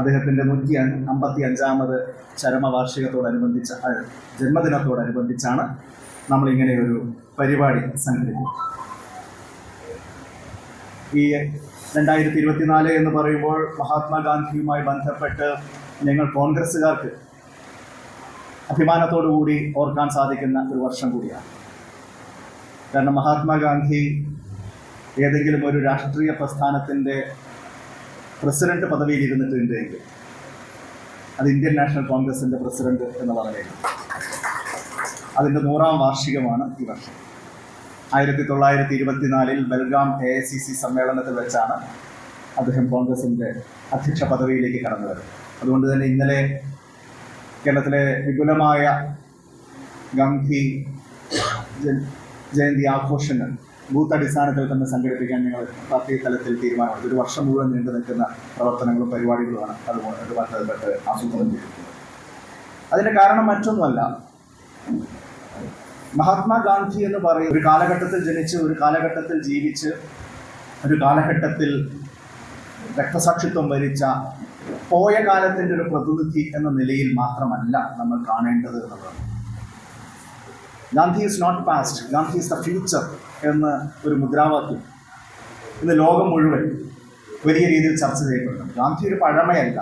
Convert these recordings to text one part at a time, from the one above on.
അദ്ദേഹത്തിൻ്റെ 155ാമത് ജന്മദിനത്തോടനുബന്ധിച്ചാണ് നമ്മളിങ്ങനെ ഒരു പരിപാടി സംഘടിപ്പിക്കുന്നത്. ഈ 2024 എന്ന് പറയുമ്പോൾ മഹാത്മാഗാന്ധിയുമായി ബന്ധപ്പെട്ട് ഞങ്ങൾ കോൺഗ്രസ്സുകാർക്ക് അഭിമാനത്തോടു കൂടി ഓർക്കാൻ സാധിക്കുന്ന ഒരു വർഷം കൂടിയാണ്. കാരണം മഹാത്മാഗാന്ധി ഏതെങ്കിലും ഒരു രാഷ്ട്രീയ പ്രസ്ഥാനത്തിൻ്റെ പ്രസിഡന്റ് പദവിയിൽ ഇരുന്നിട്ടുണ്ടെങ്കിൽ അത് ഇന്ത്യൻ നാഷണൽ കോൺഗ്രസിൻ്റെ പ്രസിഡന്റ് എന്ന് പറയുന്നത്. അതിൻ്റെ 100ാം വാർഷികമാണ് ഈ വർഷം. 1924 ബൽഗാം AICC സമ്മേളനത്തിൽ വെച്ചാണ് അദ്ദേഹം കോൺഗ്രസിൻ്റെ അധ്യക്ഷ പദവിയിലേക്ക് കടന്നു വരുന്നത്. അതുകൊണ്ട് തന്നെ ഇന്നലെ കേരളത്തിലെ വിപുലമായ ഗാന്ധി ജയന്തി ആഘോഷങ്ങൾ ബൂത്ത് അടിസ്ഥാനത്തിൽ തന്നെ സംഘടിപ്പിക്കാൻ ഞങ്ങൾ പാർട്ടി തലത്തിൽ തീരുമാനമെടുത്തു. ഒരു വർഷം മുഴുവൻ നീണ്ടു നിൽക്കുന്ന പ്രവർത്തനങ്ങളും പരിപാടികളുമാണ് അതുമായിട്ട് ബന്ധപ്പെട്ട് ആസൂത്രണം ചെയ്തിട്ടുള്ളത്. അതിൻ്റെ കാരണം മറ്റൊന്നുമല്ല, മഹാത്മാഗാന്ധി എന്ന് പറയും ഒരു കാലഘട്ടത്തിൽ ജനിച്ച്, ഒരു കാലഘട്ടത്തിൽ ജീവിച്ച്, ഒരു കാലഘട്ടത്തിൽ രക്തസാക്ഷിത്വം വരിച്ച പോയ കാലത്തിൻ്റെ ഒരു പ്രതിനിധി എന്ന നിലയിൽ മാത്രമല്ല നമ്മൾ കാണേണ്ടത് എന്നുള്ളത്. Gandhi is not past, Gandhi is the future എന്ന ഒരു മുദ്രാവാക്യം ഇന്ന് ലോകം മുഴുവൻ വലിയ രീതിയിൽ ചർച്ച ചെയ്യപ്പെടുന്നുണ്ട്. ഗാന്ധി ഒരു പഴമയല്ല,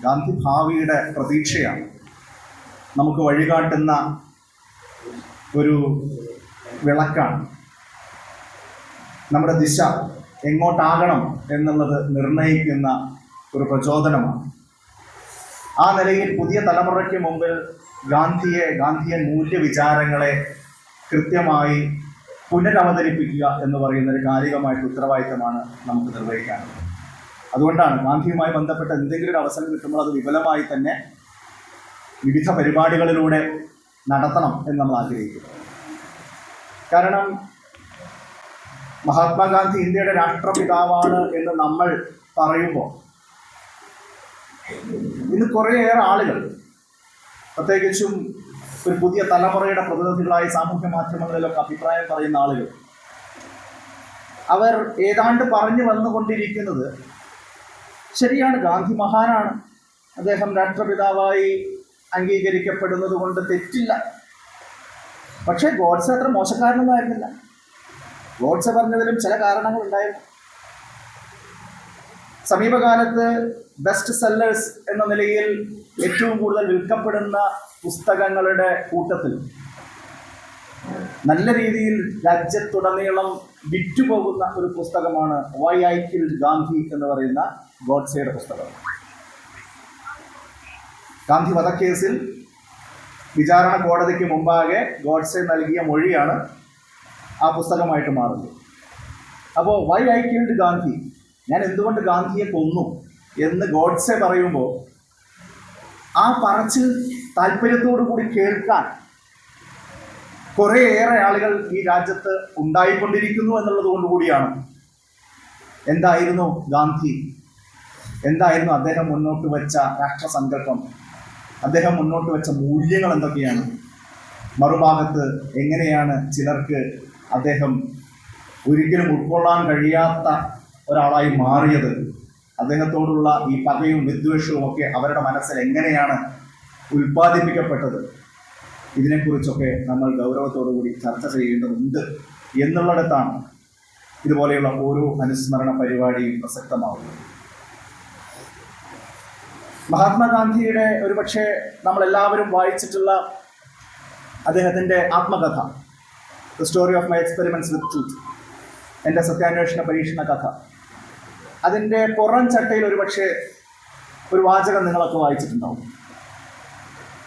ഗാന്ധി ഭാവിയുടെ പ്രതീക്ഷയാണ്. നമുക്ക് വഴികാട്ടുന്ന ഒരു വിളക്കാണ്. നമ്മുടെ ദിശ എങ്ങോട്ടാകണം എന്നുള്ളത് നിർണ്ണയിക്കുന്ന ഒരു പ്രചോദനമാണ്. ആ നിലയിൽ പുതിയ തലമുറയ്ക്ക് മുമ്പിൽ ഗാന്ധിയൻ മൂല്യവിചാരങ്ങളെ കൃത്യമായി പുനരവതരിപ്പിക്കുക എന്ന് പറയുന്ന ഒരു കാലികമായിട്ട് ഉത്തരവാദിത്തമാണ് നമുക്ക് നിർവഹിക്കാനുള്ളത്. അതുകൊണ്ടാണ് ഗാന്ധിയുമായി ബന്ധപ്പെട്ട എന്തെങ്കിലും ഒരു അവസരം കിട്ടുമ്പോൾ അത് വിപുലമായി തന്നെ വിവിധ പരിപാടികളിലൂടെ നടത്തണം എന്ന് നമ്മൾ ആഗ്രഹിക്കുന്നു. കാരണം മഹാത്മാഗാന്ധി ഇന്ത്യയുടെ രാഷ്ട്രപിതാവാണ് എന്ന് നമ്മൾ പറയുമ്പോൾ ഇന്ന് കുറേയേറെ ആളുകൾ, പ്രത്യേകിച്ചും ഒരു പുതിയ തലമുറയുടെ പ്രതിനിധികളായി സാമൂഹ്യ മാധ്യമങ്ങളിലൊക്കെ അഭിപ്രായം പറയുന്ന ആളുകൾ, അവർ ഏതാണ്ട് പറഞ്ഞു വന്നുകൊണ്ടിരിക്കുന്നത് ശരിയാണ്, ഗാന്ധി മഹാനാണ്, അദ്ദേഹം രാഷ്ട്രപിതാവായി അംഗീകരിക്കപ്പെടുന്നത് കൊണ്ട് തെറ്റില്ല. പക്ഷേ ഗോഡ്സെ അത്ര മോശക്കാരനൊന്നും ആയിരുന്നില്ല. ഗോഡ്സെ പറഞ്ഞതിലും ചില കാരണങ്ങളുണ്ടായിരുന്നു. സമീപകാലത്ത് ബെസ്റ്റ് സെല്ലേഴ്സ് എന്ന നിലയിൽ ഏറ്റവും കൂടുതൽ വിൽക്കപ്പെടുന്ന പുസ്തകങ്ങളുടെ കൂട്ടത്തിൽ നല്ല രീതിയിൽ രാജ്യത്തുടനീളം വിറ്റുപോകുന്ന ഒരു പുസ്തകമാണ് വൈ ഐ കിൽഡ് ഗാന്ധി എന്ന് പറയുന്ന ഗോഡ്സെയുടെ പുസ്തകം. ഗാന്ധി വധക്കേസിൽ വിചാരണ കോടതിക്ക് മുമ്പാകെ ഗോഡ്സെ നൽകിയ മൊഴിയാണ് ആ പുസ്തകമായിട്ട് മാറുന്നത്. അപ്പോൾ വൈ ഐ കിൽഡ് ഗാന്ധി, ഞാൻ എന്തുകൊണ്ട് ഗാന്ധിയെ കൊന്നു എന്ന് ഗോഡ്സെ പറയുമ്പോൾ ആ പറച്ചിൽ താല്പര്യത്തോടു കൂടി കേൾക്കാൻ കുറേയേറെ ആളുകൾ ഈ രാജ്യത്ത് ഉണ്ടായിക്കൊണ്ടിരിക്കുന്നു എന്നുള്ളത് കൊണ്ടുകൂടിയാണ്. എന്തായിരുന്നു ഗാന്ധി, എന്തായിരുന്നു അദ്ദേഹം മുന്നോട്ട് വെച്ച രാഷ്ട്രസങ്കല്പം, അദ്ദേഹം മുന്നോട്ട് വെച്ച മൂല്യങ്ങൾ എന്തൊക്കെയാണ്, മറുഭാഗത്ത് എങ്ങനെയാണ് ചിലർക്ക് അദ്ദേഹം ഒരിക്കലും ഉൾക്കൊള്ളാൻ കഴിയാത്ത ഒരാളായി മാറിയത്, അദ്ദേഹത്തോടുള്ള ഈ പകയും വിദ്വേഷവും ഒക്കെ അവരുടെ മനസ്സിൽ എങ്ങനെയാണ് ഉൽപ്പാദിപ്പിക്കപ്പെട്ടത്, ഇതിനെക്കുറിച്ചൊക്കെ നമ്മൾ ഗൗരവത്തോടുകൂടി ചർച്ച ചെയ്യേണ്ടതുണ്ട് എന്നുള്ളിടത്താണ് ഇതുപോലെയുള്ള ഓരോ അനുസ്മരണ പരിപാടിയും പ്രസക്തമാവുന്നത്. മഹാത്മാഗാന്ധിയുടെ ഒരുപക്ഷെ നമ്മളെല്ലാവരും വായിച്ചിട്ടുള്ള അദ്ദേഹത്തിൻ്റെ ആത്മകഥ the story of my experiments with truth, എൻ്റെ സത്യാന്വേഷണ പരീക്ഷണ കഥ, അതിൻ്റെ പുറം ചട്ടയിൽ ഒരുപക്ഷെ ഒരു വാചകം നിങ്ങളൊക്കെ വായിച്ചിട്ടുണ്ടാവും.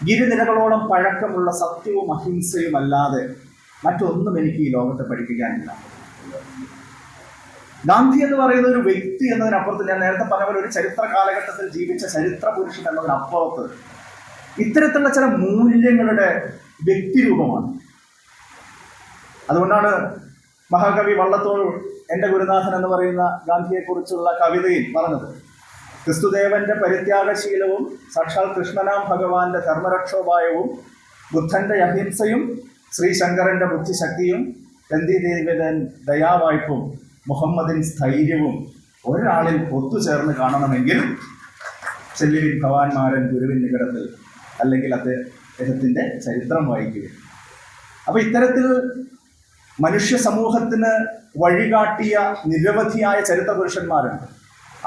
ഗിരിനിരകളോളം പഴക്കമുള്ള സത്യവും അഹിംസയും അല്ലാതെ മറ്റൊന്നും എനിക്ക് ഈ ലോകത്തെ പഠിപ്പിക്കാനില്ല. ഗാന്ധി എന്ന് പറയുന്ന ഒരു വ്യക്തി എന്നതിനപ്പുറത്ത്, ഞാൻ നേരത്തെ പറഞ്ഞ പോലെ ഒരു ചരിത്ര കാലഘട്ടത്തിൽ ജീവിച്ച ചരിത്ര പുരുഷൻ എന്നതിനപ്പുറത്ത് ഇത്തരത്തിലുള്ള ചില മൂല്യങ്ങളുടെ വ്യക്തിരൂപമാണ്. അതുകൊണ്ടാണ് മഹാകവി വള്ളത്തോൾ എൻ്റെ ഗുരുനാഥൻ എന്ന് പറയുന്ന ഗാന്ധിയെക്കുറിച്ചുള്ള കവിതയിൽ പറഞ്ഞത്, ക്രിസ്തുദേവന്റെ പരിത്യാഗശീലവും സാക്ഷാൽ കൃഷ്ണനാം ഭഗവാന്റെ ധർമ്മരക്ഷോപായവും ബുദ്ധന്റെ അഹിംസയും ശ്രീശങ്കരന്റെ ബുദ്ധിശക്തിയും ഗാന്ധിദേവൻ ദയാവായ്പും മുഹമ്മദിൻ സ്ഥൈര്യവും ഒരാളിൽ ഒത്തുചേർന്ന് കാണണമെങ്കിൽ ചെല്ലുവിൻ ഭവാൻമാരൻ ഗുരുവിൻ നികടത്തിൽ, അല്ലെങ്കിൽ അദ്ദേഹത്തിൻ്റെ ചരിത്രം വായിക്കുക. അപ്പോൾ ഇത്തരത്തിൽ മനുഷ്യ സമൂഹത്തിന് വഴികാട്ടിയ നിരവധിയായ ചരിത്ര പുരുഷന്മാരുണ്ട്,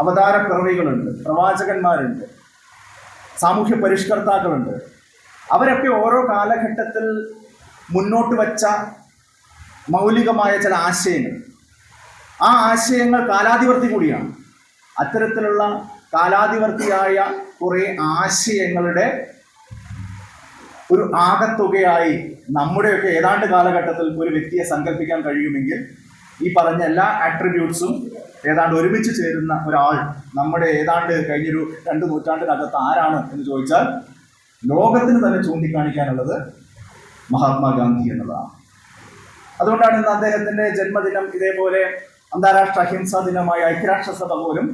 അവതാര പിറവികളുണ്ട്, പ്രവാചകന്മാരുണ്ട്, സാമൂഹ്യ പരിഷ്കർത്താക്കളുണ്ട്. അവരൊക്കെ ഓരോ കാലഘട്ടത്തിൽ മുന്നോട്ട് വച്ച മൗലികമായ ചില ആശയങ്ങൾ, ആ ആശയങ്ങൾ കാലാതിവർത്തി കൂടിയാണ്. അത്തരത്തിലുള്ള കാലാതിവർത്തിയായ കുറേ ആശയങ്ങളുടെ ഒരു ആകത്തുകയായി നമ്മുടെയൊക്കെ ഏതാണ്ട് കാലഘട്ടത്തിൽ ഒരു വ്യക്തിയെ സങ്കല്പിക്കാൻ കഴിയുമെങ്കിൽ ഈ പറഞ്ഞ എല്ലാ ആട്രിബ്യൂട്ട്സും ഏതാണ്ട് ഒരുമിച്ച് ചേരുന്ന ഒരാൾ നമ്മുടെ ഏതാണ്ട് കഴിഞ്ഞൊരു 2 നൂറ്റാണ്ടിനകത്ത് ആരാണ് എന്ന് ചോദിച്ചാൽ ലോകത്തിന് തന്നെ ചൂണ്ടിക്കാണിക്കാനുള്ളത് മഹാത്മാഗാന്ധി എന്നതാണ്. അതുകൊണ്ടാണ് ഇന്ന് അദ്ദേഹത്തിൻ്റെ ജന്മദിനം ഇതേപോലെ അന്താരാഷ്ട്ര അഹിംസാ ദിനമായി ഐക്യരാഷ്ട്രസഭ പോലും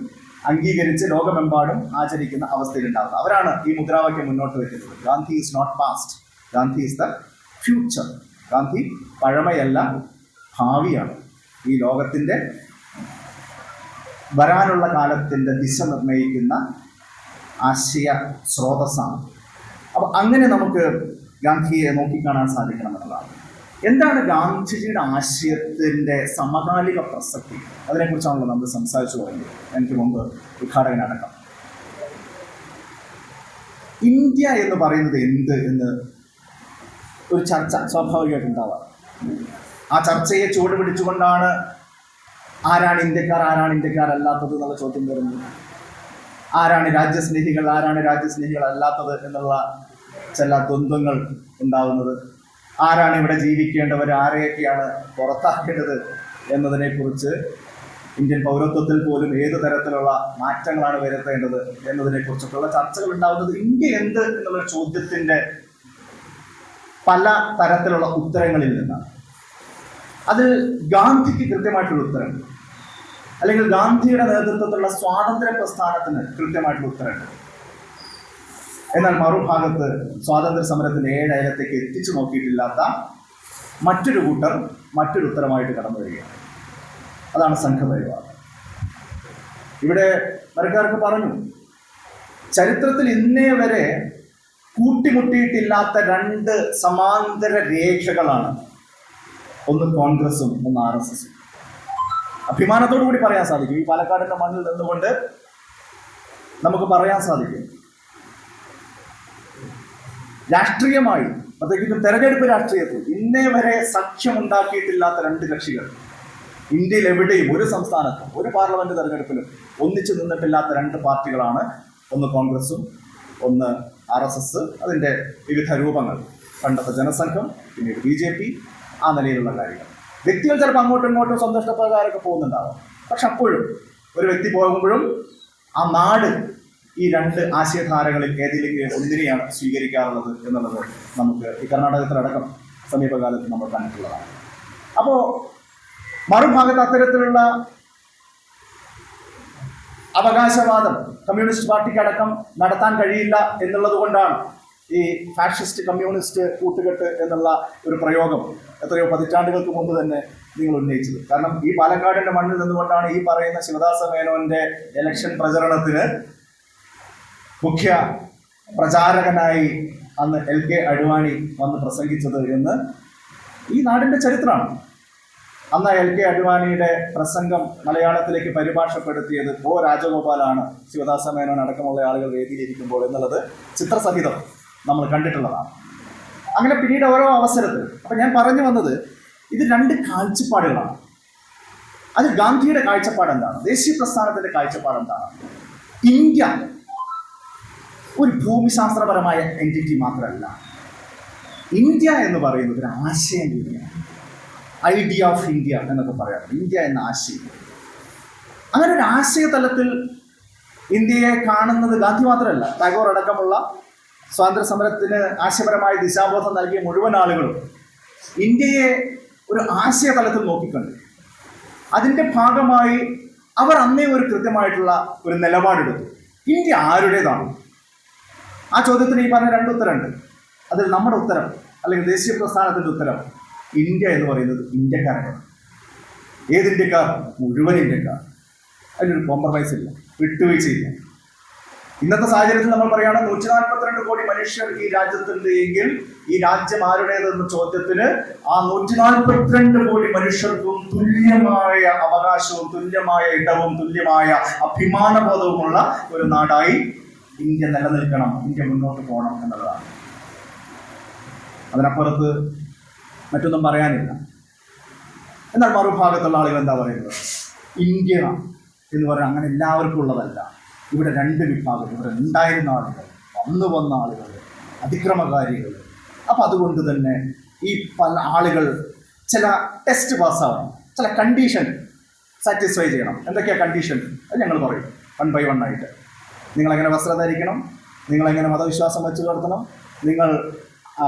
അംഗീകരിച്ച് ലോകമെമ്പാടും ആചരിക്കുന്ന അവസ്ഥയിലുണ്ടാകുന്നത്. അവരാണ് ഈ മുദ്രാവാക്യം മുന്നോട്ട് വയ്ക്കുന്നത്. Gandhi is not past, Gandhi is the future. Gandhi പഴമയല്ല, ഭാവിയാണ്. ഈ ലോകത്തിൻ്റെ വരാനുള്ള കാലത്തിൻ്റെ ദിശ നിർണ്ണയിക്കുന്ന ആശയ സ്രോതസ്സാണ്. അപ്പോൾ അങ്ങനെ നമുക്ക് ഗാന്ധിയെ നോക്കിക്കാണാൻ സാധിക്കണമെന്നുള്ളതാണ്. എന്താണ് ഗാന്ധിജിയുടെ ആശയത്തിൻ്റെ സമകാലിക പ്രസക്തി? അതിനെക്കുറിച്ചാണല്ലോ നമ്മൾ സംസാരിച്ചു തുടങ്ങിയത് എനിക്ക് മുമ്പ് ഉദ്ഘാടകനടക്കം. ഇന്ത്യ എന്ന് പറയുന്നത് എന്ത് എന്ന് ഒരു ചർച്ച സ്വാഭാവികമായിട്ട് ഉണ്ടാവാറ്. ആ ചർച്ചയെ ചുവട് പിടിച്ചുകൊണ്ടാണ് ആരാണ് ഇന്ത്യക്കാർ, ആരാണ് ഇന്ത്യക്കാരല്ലാത്തത് എന്നുള്ള ചോദ്യം വരുന്നത്. ആരാണ് രാജ്യസ്നേഹികൾ, ആരാണ് രാജ്യസ്നേഹികൾ അല്ലാത്തത് എന്നുള്ള ചില ദ്വന്ദ്ങ്ങൾ ഉണ്ടാവുന്നത്. ആരാണ് ഇവിടെ ജീവിക്കേണ്ടവർ, ആരെയൊക്കെയാണ് പുറത്താക്കേണ്ടത് എന്നതിനെക്കുറിച്ച്, ഇന്ത്യൻ പൗരത്വത്തിൽ പോലും ഏത് തരത്തിലുള്ള മാറ്റങ്ങളാണ് വരുത്തേണ്ടത് എന്നതിനെക്കുറിച്ചൊക്കെയുള്ള ചർച്ചകൾ ഉണ്ടാവുന്നത് ഇന്ത്യ എന്ത് എന്നുള്ള ചോദ്യത്തിൻ്റെ പല തരത്തിലുള്ള ഉത്തരങ്ങളിൽ നിന്നാണ്. അതിൽ ഗാന്ധിക്ക് കൃത്യമായിട്ടുള്ള ഉത്തരമുണ്ട്, അല്ലെങ്കിൽ ഗാന്ധിയുടെ നേതൃത്വത്തിലുള്ള സ്വാതന്ത്ര്യ പ്രസ്ഥാനത്തിന് കൃത്യമായിട്ടുള്ള ഉത്തരമുണ്ട്. എന്നാൽ മറുഭാഗത്ത് സ്വാതന്ത്ര്യ സമരത്തിൻ്റെ 7 അയലത്തേക്ക് എത്തിച്ചു നോക്കിയിട്ടില്ലാത്ത മറ്റൊരു കൂട്ടർ മറ്റൊരു ഉത്തരമായിട്ട് കടന്നു വരികയാണ്. അതാണ് സംഘപരിവാർ. ഇവിടെ മരക്കാർക്ക് പറഞ്ഞു, ചരിത്രത്തിൽ ഇന്നേ വരെ കൂട്ടിമുട്ടിയിട്ടില്ലാത്ത 2 സമാന്തര രേഖകളാണ്, ഒന്ന് കോൺഗ്രസും ഒന്ന് RSSും. അഭിമാനത്തോടു കൂടി പറയാൻ സാധിക്കും, ഈ പാലക്കാടിൻ്റെ മണ്ണിൽ നിന്നുകൊണ്ട് നമുക്ക് പറയാൻ സാധിക്കും, രാഷ്ട്രീയമായി പ്രത്യേകിച്ചും തെരഞ്ഞെടുപ്പ് രാഷ്ട്രീയത്തിൽ ഇന്നേ വരെ സഖ്യമുണ്ടാക്കിയിട്ടില്ലാത്ത 2 കക്ഷികൾ ഇന്ത്യയിൽ എവിടെയും ഒരു സംസ്ഥാനത്തും ഒരു പാർലമെന്റ് തെരഞ്ഞെടുപ്പിലും ഒന്നിച്ചു നിന്നിട്ടില്ലാത്ത 2 പാർട്ടികളാണ്, ഒന്ന് കോൺഗ്രസും ഒന്ന് RSS. അതിൻ്റെ വിവിധ രൂപങ്ങൾ, പണ്ടത്തെ ജനസംഘം, പിന്നീട് BJP, ആ നിലയിലുള്ള കാര്യങ്ങൾ. വ്യക്തികൾ ചിലപ്പോൾ അങ്ങോട്ടും ഇങ്ങോട്ടും സ്വന്തം ഇഷ്ടപ്രകാരമൊക്കെ പോകുന്നുണ്ടാവും. പക്ഷെ അപ്പോഴും ഒരു വ്യക്തി പോകുമ്പോഴും ആ നാട് ഈ 2 ആശയധാരകളിൽ ഏതിലെങ്കിലും ഒന്നിനെയാണ് സ്വീകരിക്കാറുള്ളത് എന്നുള്ളത് നമുക്ക് ഈ കർണാടകത്തിലടക്കം സമീപകാലത്ത് നമ്മൾ കണ്ടിട്ടുള്ളതാണ്. അപ്പോൾ മറുഭാഗത്ത് അത്തരത്തിലുള്ള അവകാശവാദം കമ്മ്യൂണിസ്റ്റ് പാർട്ടിക്കടക്കം നടത്താൻ കഴിയില്ല എന്നുള്ളത് കൊണ്ടാണ് ഈ ഫാഷിസ്റ്റ് കമ്മ്യൂണിസ്റ്റ് കൂട്ടുകെട്ട് എന്നുള്ള ഒരു പ്രയോഗം എത്രയോ പതിറ്റാണ്ടുകൾക്ക് മുമ്പ് തന്നെ നിങ്ങൾ ഉന്നയിച്ചത്. കാരണം ഈ പാലക്കാടിൻ്റെ മണ്ണിൽ നിന്നുകൊണ്ടാണ് ഈ പറയുന്ന ശിവദാസ മേനോന്റെ ഇലക്ഷൻ പ്രചരണത്തിന് മുഖ്യ പ്രചാരകനായി അന്ന് LK അഡ്വാണി വന്ന് പ്രസംഗിച്ചത് എന്ന് ഈ നാടിൻ്റെ ചരിത്രമാണ്. അന്ന് LK അഡ്വാനിയുടെ പ്രസംഗം മലയാളത്തിലേക്ക് പരിഭാഷപ്പെടുത്തിയത് O രാജഗോപാലാണ്, ശിവദാസ മേനോൻ അടക്കമുള്ള ആളുകൾ വേദിയിലിരിക്കുമ്പോൾ എന്നുള്ളത് ചിത്രസഹിതം നമ്മൾ കണ്ടിട്ടുള്ളതാണ്. അങ്ങനെ പിന്നീട് ഓരോ അവസരത്തിൽ അപ്പം ഞാൻ പറഞ്ഞു വന്നത്, ഇത് 2 കാഴ്ചപ്പാടുകളാണ്. അതിൽ ഗാന്ധിയുടെ കാഴ്ചപ്പാട് എന്താണ്, ദേശീയ പ്രസ്ഥാനത്തിൻ്റെ കാഴ്ചപ്പാട് എന്താണ്? ഇന്ത്യ ഒരു ഭൂമിശാസ്ത്രപരമായ എൻറ്റിറ്റി മാത്രമല്ല, ഇന്ത്യ എന്ന് പറയുന്നത് ഒരു ആശയം കൂടിയാണ്. ഐഡിയ ഓഫ് ഇന്ത്യ എന്നൊക്കെ പറയാം, ഇന്ത്യ എന്ന ആശയം. അങ്ങനെ ഒരു ആശയ തലത്തിൽ ഇന്ത്യയെ കാണുന്നത് ഗാന്ധി മാത്രമല്ല, ടാഗോർ അടക്കമുള്ള സ്വാതന്ത്ര്യ സമരത്തിന് ആശയപരമായ ദിശാബോധം നൽകിയ മുഴുവൻ ആളുകളും ഇന്ത്യയെ ഒരു ആശയ തലത്തിൽ നോക്കിക്കണ്ടു. അതിൻ്റെ ഭാഗമായി അവർ അന്നേ ഒരു കൃത്യമായിട്ടുള്ള ഒരു നിലപാടെടുത്തു. ഇന്ത്യ ആരുടേതാണ്? ആ ചോദ്യത്തിന് ഈ പറഞ്ഞ 2 ഉത്തരമുണ്ട്. അതിൽ നമ്മുടെ ഉത്തരം, അല്ലെങ്കിൽ ദേശീയ പ്രസ്ഥാനത്തിൻ്റെ ഉത്തരം, ഇന്ത്യ എന്ന് പറയുന്നത് ഇന്ത്യക്കാരാണ്. ഏത് ഇന്ത്യക്കാർ? മുഴുവൻ ഇന്ത്യക്കാർ. അതിനൊരു കോംപ്രമൈസ് ഇല്ല, വിട്ടുവീഴ്ചയില്ല. ഇന്നത്തെ സാഹചര്യത്തിൽ നമ്മൾ പറയുകയാണ് 142 കോടി മനുഷ്യർ ഈ രാജ്യത്തുണ്ട് എങ്കിൽ ഈ രാജ്യം ആരുടേതെന്ന ചോദ്യത്തിന് ആ 142 കോടി മനുഷ്യർക്കും തുല്യമായ അവകാശവും തുല്യമായ ഇടവും തുല്യമായ അഭിമാനബോധവുമുള്ള ഒരു നാടായി ഇന്ത്യ നിലനിൽക്കണം, ഇന്ത്യ മുന്നോട്ട് പോകണം എന്നുള്ളതാണ്. അതിനപ്പുറത്ത് മറ്റൊന്നും പറയാനില്ല. എന്നാൽ മറുഭാഗത്തുള്ള ആളുകൾ എന്താ പറയുന്നത്? ഇന്ത്യ എന്ന് പറഞ്ഞാൽ അങ്ങനെ എല്ലാവർക്കും ഉള്ളതല്ല. ഇവിടെ രണ്ട് വിഭാഗം, ഇവിടെ ഉണ്ടായിരുന്ന ആളുകൾ, വന്ന ആളുകൾ, അതിക്രമകാരികൾ. അപ്പം അതുകൊണ്ട് തന്നെ ഈ പല ആളുകൾ ചില ടെസ്റ്റ് പാസ്സാവണം, ചില കണ്ടീഷൻ സാറ്റിസ്ഫൈ ചെയ്യണം. എന്തൊക്കെയാണ് കണ്ടീഷൻ? അത് ഞങ്ങൾ പറയും 1 by 1 ആയിട്ട്. നിങ്ങളെങ്ങനെ വസ്ത്രം ധരിക്കണം, നിങ്ങളെങ്ങനെ മതവിശ്വാസം വെച്ച് നടത്തണം, നിങ്ങൾ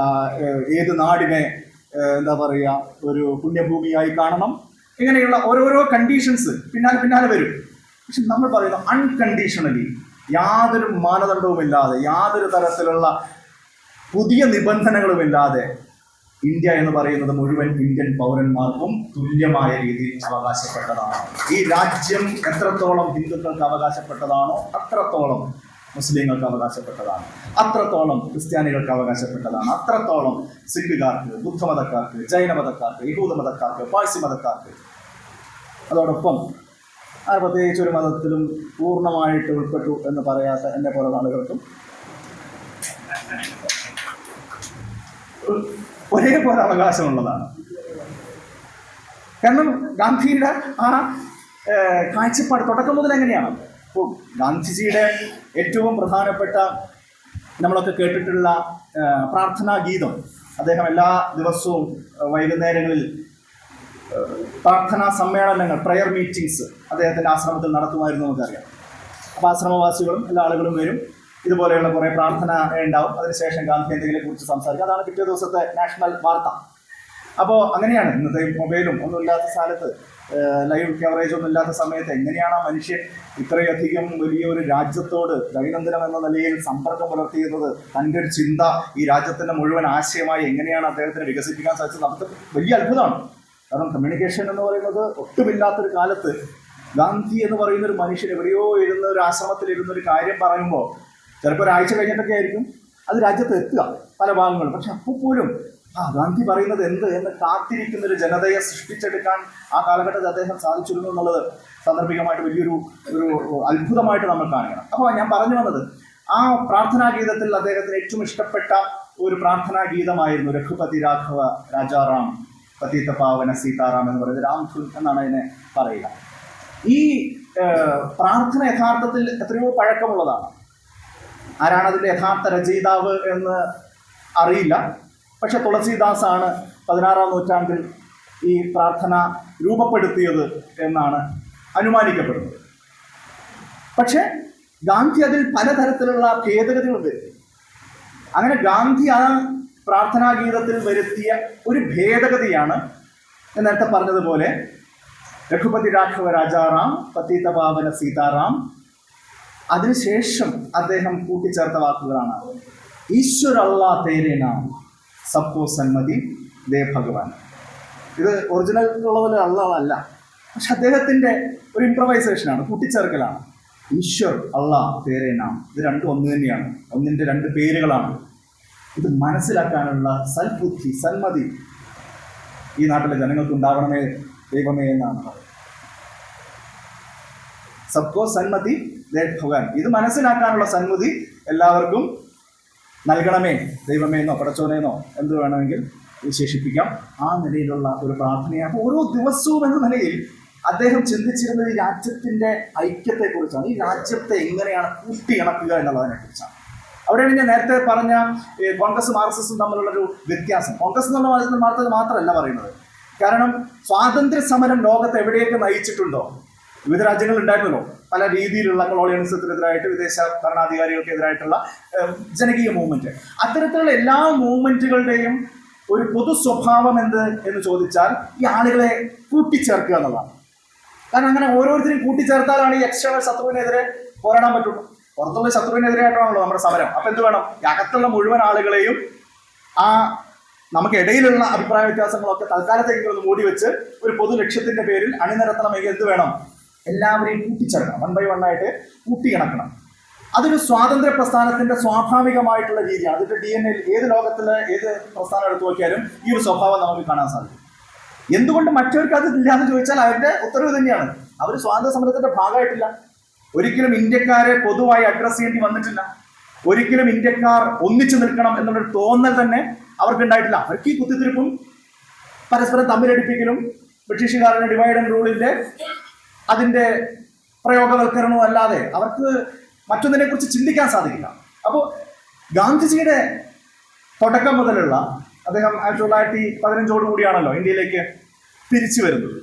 ഏത് നാടിനെ എന്താ പറയുക ഒരു പുണ്യഭൂമിയായി കാണണം, ഇങ്ങനെയുള്ള ഓരോരോ കണ്ടീഷൻസ് പിന്നാലെ വരും. പക്ഷെ നമ്മൾ പറയുന്നത് അൺകണ്ടീഷണലി, യാതൊരു മാനദണ്ഡവുമില്ലാതെ, യാതൊരു തരത്തിലുള്ള പുതിയ നിബന്ധനകളുമില്ലാതെ ഇന്ത്യ എന്ന് പറയുന്നത് മുഴുവൻ ഇന്ത്യൻ പൗരന്മാർക്കും തുല്യമായ രീതിയിൽ അവകാശപ്പെട്ടതാണ്. ഈ രാജ്യം എത്രത്തോളം ഹിന്ദുക്കൾക്ക് അവകാശപ്പെട്ടതാണോ അത്രത്തോളം മുസ്ലിങ്ങൾക്ക് അവകാശപ്പെട്ടതാണ്, അത്രത്തോളം ക്രിസ്ത്യാനികൾക്ക് അവകാശപ്പെട്ടതാണ്, അത്രത്തോളം സിഖുകാർക്ക്, ബുദ്ധമതക്കാർക്ക്, ജൈനമതക്കാർക്ക്, യഹൂദ മതക്കാർക്ക്, പാഴ്സി മതക്കാർക്ക്. അതോടൊപ്പം പ്രത്യേകിച്ച് ഒരു മതത്തിലും പൂർണ്ണമായിട്ട് ഉൾപ്പെട്ടു എന്ന് പറയാത്ത എന്നെ പോലുള്ള ആളുകൾക്കും ഒരേപോലെ അവകാശമുള്ളതാണ്. കാരണം ഗാന്ധിയുടെ ആ കാഴ്ചപ്പാട് തുടക്കം മുതൽ എങ്ങനെയാണ്? ഇപ്പോൾ ഗാന്ധിജിയുടെ ഏറ്റവും പ്രധാനപ്പെട്ട നമ്മളൊക്കെ കേട്ടിട്ടുള്ള പ്രാർത്ഥനാ ഗീതം, അദ്ദേഹം എല്ലാ ദിവസവും വൈകുന്നേരങ്ങളിൽ പ്രാർത്ഥനാ സമ്മേളനങ്ങൾ, പ്രയർ മീറ്റിംഗ്സ് അദ്ദേഹത്തിൻ്റെ ആശ്രമത്തിൽ നടത്തുമായിരുന്നു നമുക്കറിയാം. അപ്പോൾ ആശ്രമവാസികളും എല്ലാ ആളുകളും വരും, ഇതുപോലെയുള്ള കുറേ പ്രാർത്ഥന ഉണ്ടാവും. അതിനുശേഷം ഗാന്ധി എന്തെങ്കിലും കുറിച്ച് സംസാരിക്കും. അതാണ് പിറ്റേ ദിവസത്തെ നാഷണൽ വാർത്ത. അപ്പോൾ അങ്ങനെയാണ്. ഇന്നത്തെ മൊബൈലും ഒന്നും ഇല്ലാത്ത സ്ഥലത്ത്, ലൈവ് കവറേജ് ഒന്നും ഇല്ലാത്ത സമയത്ത് എങ്ങനെയാണ് ആ മനുഷ്യൻ ഇത്രയധികം വലിയൊരു രാജ്യത്തോട് ദൈനംദിനം എന്ന നിലയിൽ സമ്പർക്കം പുലർത്തിയിരുന്നത്? തൻ്റെ ഒരു ചിന്ത ഈ രാജ്യത്തിൻ്റെ മുഴുവൻ ആശയമായി എങ്ങനെയാണ് അദ്ദേഹത്തിന് വികസിപ്പിക്കാൻ സാധിച്ചത്? നമുക്ക് വലിയ അത്ഭുതമാണ്. കാരണം കമ്മ്യൂണിക്കേഷൻ എന്ന് പറയുന്നത് ഒട്ടുമില്ലാത്തൊരു കാലത്ത് ഗാന്ധി എന്ന് പറയുന്ന ഒരു മനുഷ്യൻ എവിടെയോ ഇരുന്ന ഒരു ആശ്രമത്തിൽ ഇരുന്നൊരു കാര്യം പറയുമ്പോൾ ചിലപ്പോൾ ഒരാഴ്ച കഴിഞ്ഞിട്ടൊക്കെ ആയിരിക്കും അത് രാജ്യത്ത് എത്തുക പല ഭാഗങ്ങളും. പക്ഷെ അപ്പോൾ പോലും ഗാന്ധി പറയുന്നത് എന്ത് എന്ന് കാത്തിരിക്കുന്ന ഒരു ജനതയെ സൃഷ്ടിച്ചെടുക്കാൻ ആ കാലഘട്ടത്തിൽ അദ്ദേഹം സാധിച്ചിരുന്നു എന്നുള്ളത് സാന്ദർഭികമായിട്ട് വലിയൊരു അത്ഭുതമായിട്ട് നമ്മൾ കാണിക്കണം. അപ്പോൾ ഞാൻ പറഞ്ഞു വന്നത്, ആ പ്രാർത്ഥനാ ഗീതത്തിൽ അദ്ദേഹത്തിന് ഏറ്റവും ഇഷ്ടപ്പെട്ട ഒരു പ്രാർത്ഥനാ ഗീതമായിരുന്നു രഘുപതി രാഘവ രാജാറാം പതീത പാവന സീതാറാം എന്ന് പറയുന്നത്. രാംധുൻ എന്നാണ് അതിനെ പറയുക. ഈ പ്രാർത്ഥന യഥാർത്ഥത്തിൽ എത്രയോ പഴക്കമുള്ളതാണ്. ആരാണ് അതിൻ്റെ യഥാർത്ഥ രചയിതാവ് എന്ന് അറിയില്ല. പക്ഷെ തുളസീദാസാണ് 16-ാം നൂറ്റാണ്ടിൽ ഈ പ്രാർത്ഥന രൂപപ്പെടുത്തിയത് എന്നാണ് അനുമാനിക്കപ്പെടുന്നത്. പക്ഷെ ഗാന്ധി അതിൽ പലതരത്തിലുള്ള ഭേദഗതികൾ വരുത്തി. അങ്ങനെ ഗാന്ധി ആ പ്രാർത്ഥനാ ഗീതത്തിൽ വരുത്തിയ ഒരു ഭേദഗതിയാണ് ഞാൻ നേരത്തെ പറഞ്ഞതുപോലെ രഘുപതി രാഘവ രാജാറാം പതീത പാവന സീതാറാം. അതിനുശേഷം അദ്ദേഹം കൂട്ടിച്ചേർത്ത വാക്കുകളാണ് ഈശ്വർ അല്ലാ തേരേ നാം സബ്കോ സന്മതി ദേ ഭഗവാൻ. ഇത് ഒറിജിനൽ ഉള്ള പോലെ അല്ല, പക്ഷെ അദ്ദേഹത്തിൻ്റെ ഒരു ഇംപ്രവൈസേഷനാണ്, കൂട്ടിച്ചേർക്കലാണ്. ഈശ്വർ അല്ലാ തേരേ നാം, ഇത് രണ്ടും ഒന്ന് തന്നെയാണ്, ഒന്നിൻ്റെ രണ്ട് പേരുകളാണ്. ഇത് മനസ്സിലാക്കാനുള്ള സൽബുദ്ധി, സന്മതി ഈ നാട്ടിലെ ജനങ്ങൾക്ക് ഉണ്ടാവണമേ ദൈവമേ എന്നാണ് പറയുന്നത്. സബ്കോ സന്മതി ദേ ഭഗവാൻ, ഇത് മനസ്സിലാക്കാനുള്ള സന്മതി എല്ലാവർക്കും നൽകണമേ ദൈവമേ എന്നോ പടച്ചോനെന്നോ എന്ത് വേണമെങ്കിൽ വിശേഷിപ്പിക്കാം. ആ നിലയിലുള്ള ഒരു പ്രാർത്ഥനയാണ്. അപ്പോൾ ഓരോ ദിവസവും എന്ന നിലയിൽ അദ്ദേഹം ചിന്തിച്ചിരുന്നത് ഈ രാജ്യത്തിൻ്റെ ഐക്യത്തെക്കുറിച്ചാണ്, ഈ രാജ്യത്തെ എങ്ങനെയാണ് കൂട്ടിയിണക്കുക എന്നുള്ളതിനെക്കുറിച്ചാണ്. അവിടെയാണ് ഞാൻ നേരത്തെ പറഞ്ഞ കോൺഗ്രസും RSSും തമ്മിലുള്ളൊരു വ്യത്യാസം. കോൺഗ്രസ് എന്നുള്ള മാത്രമല്ല പറയുന്നത്. കാരണം സ്വാതന്ത്ര്യ സമരം ലോകത്ത് എവിടെയൊക്കെ നയിച്ചിട്ടുണ്ടോ, വിവിധ രാജ്യങ്ങൾ ഉണ്ടായിരുന്നല്ലോ പല രീതിയിലുള്ള കൊളോണിയലിസത്തിനെതിരായിട്ട്, വിദേശ ഭരണാധികാരികൾക്കെതിരായിട്ടുള്ള ജനകീയ മൂവ്മെന്റ്. അത്തരത്തിലുള്ള എല്ലാ മൂവ്മെന്റുകളുടെയും ഒരു പൊതു സ്വഭാവം എന്ത് എന്ന് ചോദിച്ചാൽ ഈ ആളുകളെ കൂട്ടിച്ചേർക്കുക എന്നുള്ളതാണ്. കാരണം അങ്ങനെ ഓരോരുത്തരും കൂട്ടിച്ചേർത്താലാണ് ഈ എക്സ്റ്റേണൽ ശത്രുവിനെതിരെ പോരാടാൻ പറ്റുള്ളൂ. പുറത്തുള്ള ശത്രുവിനെതിരായിട്ടാണല്ലോ നമ്മുടെ സമരം. അപ്പം എന്ത് വേണം? ഈ അകത്തുള്ള മുഴുവൻ ആളുകളെയും ആ നമുക്കിടയിലുള്ള അഭിപ്രായ വ്യത്യാസങ്ങളൊക്കെ തൽക്കാലത്തേക്ക് ഒന്ന് മൂടി വെച്ച് ഒരു പൊതു ലക്ഷ്യത്തിന്റെ പേരിൽ അണിനിരത്തണമെങ്കിൽ എന്ത് വേണം? എല്ലാവരെയും കൂട്ടിച്ചേർക്കണം, 1 by 1 ആയിട്ട് കൂട്ടിയിണക്കണം. അതൊരു സ്വാതന്ത്ര്യ പ്രസ്ഥാനത്തിന്റെ സ്വാഭാവികമായിട്ടുള്ള രീതിയാണ്. അതിന്റെ DNA ഏത് ലോകത്തിലെ ഏത് പ്രസ്ഥാനം എടുത്തു നോക്കിയാലും ഈ ഒരു സ്വഭാവം നമുക്ക് കാണാൻ സാധിക്കും. എന്തുകൊണ്ട് മറ്റവർക്ക് അത് ഇല്ല എന്ന് ചോദിച്ചാൽ അവരുടെ ഉത്തരവ് തന്നെയാണ്. അവർ സ്വാതന്ത്ര്യ സമരത്തിന്റെ ഭാഗമായിട്ടില്ല. ഒരിക്കലും ഇന്ത്യക്കാരെ പൊതുവായി അഡ്രസ് ചെയ്യേണ്ടി വന്നിട്ടില്ല. ഒരിക്കലും ഇന്ത്യക്കാർ ഒന്നിച്ചു നിൽക്കണം എന്നുള്ളൊരു തോന്നൽ തന്നെ അവർക്ക് ഉണ്ടായിട്ടില്ല. അവർക്ക് ഈ കുത്തിത്തിരിപ്പും പരസ്പരം തമ്മിലടിപ്പിക്കലും ബ്രിട്ടീഷുകാരുടെ ഡിവൈഡ് ആൻഡ് റൂളിന്റെ അതിന്റെ പ്രയോഗവൽക്കരണവും അല്ലാതെ അവർക്ക് മറ്റൊന്നിനെ കുറിച്ച് ചിന്തിക്കാൻ സാധിക്കില്ല. അപ്പോൾ ഗാന്ധിജിയുടെ തുടക്കം മുതലുള്ള അദ്ദേഹം 1915 കൂടിയാണല്ലോ ഇന്ത്യയിലേക്ക് തിരിച്ചു വരുന്നത്.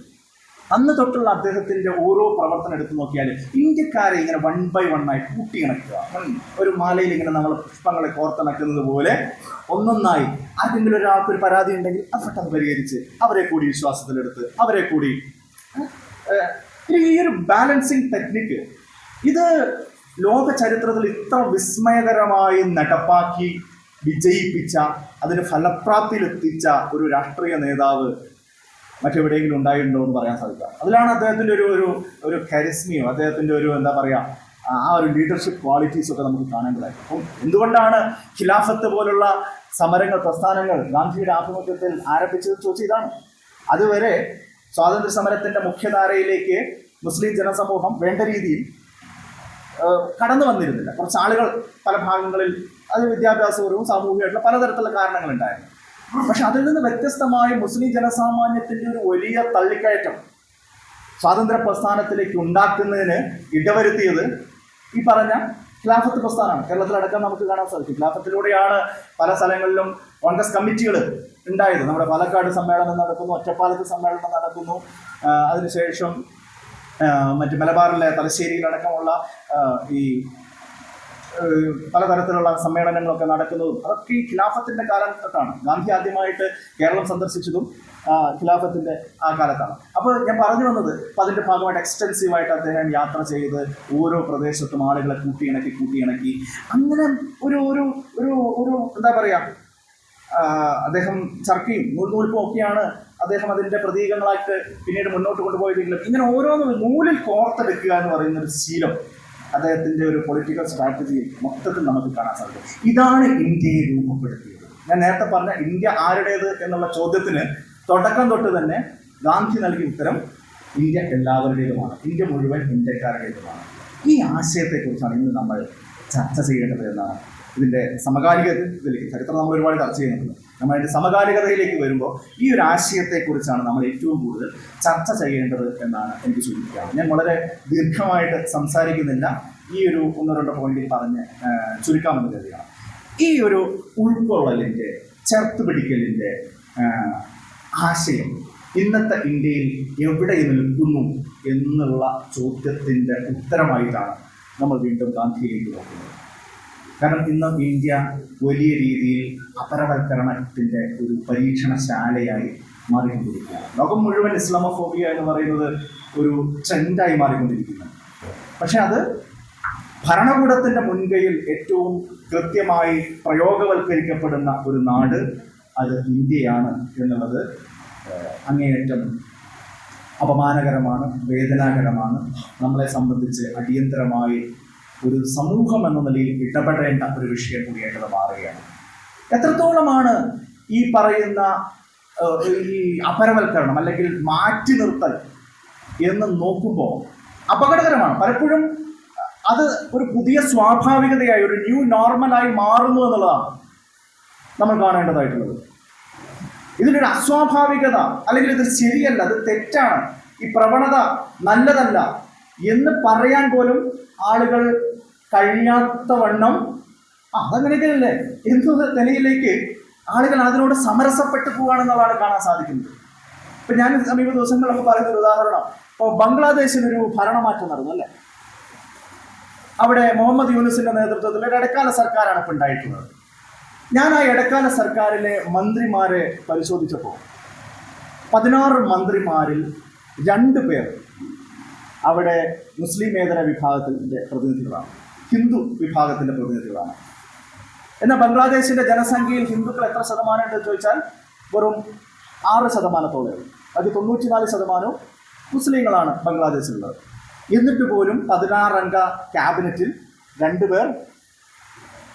അന്ന് തൊട്ടുള്ള അദ്ദേഹത്തിന്റെ ഓരോ പ്രവർത്തനം എടുത്തു നോക്കിയാൽ ഇന്ത്യക്കാരെ ഇങ്ങനെ 1 by 1 ആയി കൂട്ടിയിണക്കുക. ഒരു മാലയിൽ ഇങ്ങനെ നമ്മൾ പുഷ്പങ്ങളെ കോർത്തിണക്കുന്നത് പോലെ ഒന്നൊന്നായി ആർക്കെങ്കിലും ഒരാൾക്ക് ഒരു പരാതി ഉണ്ടെങ്കിൽ അത് പെട്ടെന്ന് പരിഹരിച്ച് അവരെ കൂടി വിശ്വാസത്തിലെടുത്ത് അവരെ കൂടി ഈ ഒരു ബാലൻസിങ് ടെക്നിക്ക് ഇത് ലോക ചരിത്രത്തിൽ ഇത്ര വിസ്മയകരമായി നടപ്പാക്കി വിജയിപ്പിച്ച അതിന് ഫലപ്രാപ്തിയിലെത്തിച്ച ഒരു രാഷ്ട്രീയ നേതാവ് മറ്റെവിടെയെങ്കിലും ഉണ്ടായിട്ടുണ്ടോ എന്ന് പറയാൻ സാധിക്കാം. അതിലാണ് അദ്ദേഹത്തിൻ്റെ ഒരു കരിസ്മയോ അദ്ദേഹത്തിൻ്റെ ഒരു എന്താ പറയുക ആ ഒരു ലീഡർഷിപ്പ് ക്വാളിറ്റീസ് ഒക്കെ നമുക്ക് കാണേണ്ടതായി. അപ്പം എന്തുകൊണ്ടാണ് ഖിലാഫത്ത് പോലുള്ള സമരങ്ങൾ പ്രസ്ഥാനങ്ങൾ ഗാന്ധിയുടെ ആഭിമുഖ്യത്തിൽ ആരംഭിച്ചതെന്ന് ചോദിച്ചാൽ ഇതാണ്. അതുവരെ സ്വാതന്ത്ര്യ സമരത്തിൻ്റെ മുഖ്യധാരയിലേക്ക് മുസ്ലിം ജനസമൂഹം വേണ്ട രീതിയിൽ കടന്നു വന്നിരുന്നില്ല. കുറച്ച് ആളുകൾ പല ഭാഗങ്ങളിൽ അത് വിദ്യാഭ്യാസപരവും സാമൂഹികമായിട്ടുള്ള പലതരത്തിലുള്ള കാരണങ്ങളുണ്ടായിരുന്നു. പക്ഷെ അതിൽ നിന്ന് വ്യത്യസ്തമായി മുസ്ലിം ജനസാമാന്യത്തിൻ്റെ ഒരു വലിയ തള്ളിക്കയറ്റം സ്വാതന്ത്ര്യ പ്രസ്ഥാനത്തിലേക്ക് ഉണ്ടാക്കുന്നതിന് ഇടവരുത്തിയത് ഈ പറഞ്ഞ ഖിലാഫത്ത് പ്രസ്ഥാനമാണ്. കേരളത്തിലടക്കം നമുക്ക് കാണാൻ സാധിക്കും. ഖിലാഫത്തിലൂടെയാണ് പല സ്ഥലങ്ങളിലും കോൺഗ്രസ് കമ്മിറ്റികൾ ഉണ്ടായത്. നമ്മുടെ പാലക്കാട് സമ്മേളനം നടക്കുന്നു, ഒറ്റപ്പാലത്ത് സമ്മേളനം നടക്കുന്നു, അതിനുശേഷം മറ്റ് മലബാറിലെ തലശ്ശേരിയിലടക്കമുള്ള ഈ പലതരത്തിലുള്ള സമ്മേളനങ്ങളൊക്കെ നടക്കുന്നതും അതൊക്കെ ഈ ഖിലാഫത്തിൻ്റെ കാലത്താണ്. ഗാന്ധി ആദ്യമായിട്ട് കേരളം സന്ദർശിച്ചതും ഖിലാഫത്തിൻ്റെ ആ കാലത്താണ്. അപ്പോൾ ഞാൻ പറഞ്ഞു വന്നത് അപ്പോൾ അതിൻ്റെ ഭാഗമായിട്ട് എക്സ്റ്റെൻസീവായിട്ട് അദ്ദേഹം യാത്ര ചെയ്ത് ഓരോ പ്രദേശത്തും ആളുകളെ കൂട്ടിയിണക്കി അങ്ങനെ ഒരു ഒരു ഒരു ഒരു എന്താ പറയുക അദ്ദേഹം ചർക്കയും നൂൽപ്പും ഒക്കെയാണ് അദ്ദേഹം അതിൻ്റെ പ്രതീകങ്ങളായിട്ട് പിന്നീട് മുന്നോട്ട് കൊണ്ടുപോയതെങ്കിലും ഇങ്ങനെ ഓരോന്നും നൂലിൽ കോർത്തെടുക്കുക എന്ന് പറയുന്ന ഒരു ശീലം അദ്ദേഹത്തിൻ്റെ ഒരു പൊളിറ്റിക്കൽ സ്ട്രാറ്റജിയിൽ മൊത്തത്തിൽ നമുക്ക് കാണാൻ സാധിക്കും. ഇതാണ് ഇന്ത്യയെ രൂപപ്പെടുത്തിയത്. ഞാൻ നേരത്തെ പറഞ്ഞ ഇന്ത്യ ആരുടേത് എന്നുള്ള ചോദ്യത്തിന് തുടക്കം തൊട്ട് തന്നെ ഗാന്ധി നൽകിയ ഉത്തരം ഇന്ത്യ എല്ലാവരുടേതുമാണ്, ഇന്ത്യ മുഴുവൻ ഇന്ത്യക്കാരുടേതുമാണ്. ഈ ആശയത്തെക്കുറിച്ചാണ് ഇന്ന് നമ്മൾ ചർച്ച ചെയ്യേണ്ടത് എന്നാണ് ഇതിൻ്റെ സമകാലികതയിലേക്ക്. ചരിത്രം നമ്മൾ ഒരുപാട് ചർച്ച ചെയ്യുന്നുണ്ട്. നമ്മൾ അതിൻ്റെ സമകാലികതയിലേക്ക് വരുമ്പോൾ ഈ ഒരു ആശയത്തെക്കുറിച്ചാണ് നമ്മൾ ഏറ്റവും കൂടുതൽ ചർച്ച ചെയ്യേണ്ടത് എന്നാണ് എനിക്ക് സൂചിപ്പിക്കാറ്. ഞാൻ വളരെ ദീർഘമായിട്ട് സംസാരിക്കുന്നില്ല. ഈ ഒരു 1-2 പോയിന്റിൽ പറഞ്ഞ് ചുരുക്കാമെന്ന് കരുതുകയാണ്. ഈ ഒരു ഉൾക്കൊള്ളലിൻ്റെ ചേർത്തുപിടിക്കലിൻ്റെ ആശയം ഇന്നത്തെ ഇന്ത്യയിൽ എവിടെ നിൽക്കുന്നു എന്നുള്ള ചോദ്യത്തിൻ്റെ ഉത്തരമായിട്ടാണ് നമ്മൾ വീണ്ടും ഗാന്ധിയിലേക്ക് നോക്കുന്നത്. കാരണം ഇന്ന് ഇന്ത്യ വലിയ രീതിയിൽ അപരവൽക്കരണത്തിൻ്റെ ഒരു പരീക്ഷണശാലയായി മാറിക്കൊണ്ടിരിക്കുകയാണ്. ലോകം മുഴുവൻ ഇസ്ലാമോഫോബിയ എന്ന് പറയുന്നത് ഒരു ട്രെൻഡായി മാറിക്കൊണ്ടിരിക്കുന്നു. പക്ഷെ അത് ഭരണകൂടത്തിൻ്റെ മുൻകൈയിൽ ഏറ്റവും കൃത്യമായി പ്രയോഗവൽക്കരിക്കപ്പെടുന്ന ഒരു നാട് അത് ഇന്ത്യയാണ് എന്നുള്ളത് അങ്ങേയറ്റം അപമാനകരമാണ്, വേദനാകരമാണ്. നമ്മളെ സംബന്ധിച്ച് അടിയന്തരമായി ഒരു സമൂഹം എന്ന നിലയിൽ ഇടപെടേണ്ട ഒരു വിഷയം കൂടിയായിട്ട് മാറുകയാണ്. എത്രത്തോളമാണ് ഈ പറയുന്ന ഈ അപരവൽക്കരണം അല്ലെങ്കിൽ മാറ്റി നിർത്തൽ എന്ന് നോക്കുമ്പോൾ അപകടകരമാണ്. പലപ്പോഴും അത് ഒരു പുതിയ സ്വാഭാവികതയായി ഒരു ന്യൂ നോർമലായി മാറുന്നു എന്നുള്ളതാണ് നമ്മൾ കാണേണ്ടതായിട്ടുള്ളത്. ഇതിലൊരു അസ്വാഭാവികത അല്ലെങ്കിൽ ഇത് ശരിയല്ല, അത് തെറ്റാണ്, ഈ പ്രവണത നല്ലതല്ല എന്ന് പറയാൻ പോലും ആളുകൾ കഴിയാത്തവണ്ണം അതങ്ങനെയൊക്കെയല്ലേ എന്ന നിലയിലേക്ക് ആളുകൾ അതിനോട് സമരസപ്പെട്ടു പോവുകയാണെന്നുള്ളതാണ് കാണാൻ സാധിക്കുന്നത്. ഇപ്പം ഞാൻ സമീപ ദിവസങ്ങളിലൊക്കെ പറയുന്നൊരു ഉദാഹരണം, ഇപ്പോൾ ബംഗ്ലാദേശിലൊരു ഭരണമാറ്റം നടന്നു അല്ലേ. അവിടെ മുഹമ്മദ് യൂനുസിൻ്റെ നേതൃത്വത്തിൽ ഒരു ഇടക്കാല സർക്കാരാണ് ഇപ്പോൾ ഉണ്ടായിട്ടുള്ളത്. ഞാൻ ആ ഇടക്കാല സർക്കാരിലെ മന്ത്രിമാരെ പരിശോധിച്ചപ്പോൾ 16 മന്ത്രിമാരിൽ 2 പേർ അവിടെ മുസ്ലിമേതര വിഭാഗത്തിൻ്റെ പ്രതിനിധികളാണ്, ഹിന്ദു വിഭാഗത്തിൻ്റെ പ്രതിനിധികളാണ്. എന്നാൽ ബംഗ്ലാദേശിൻ്റെ ജനസംഖ്യയിൽ ഹിന്ദുക്കൾ എത്ര ശതമാനം ഉണ്ടെന്ന് ചോദിച്ചാൽ വെറും 6%. അത് 94% മുസ്ലിങ്ങളാണ് ബംഗ്ലാദേശിലുള്ളത്. എന്നിട്ട് പോലും 16 അംഗ ക്യാബിനറ്റിൽ 2 പേർ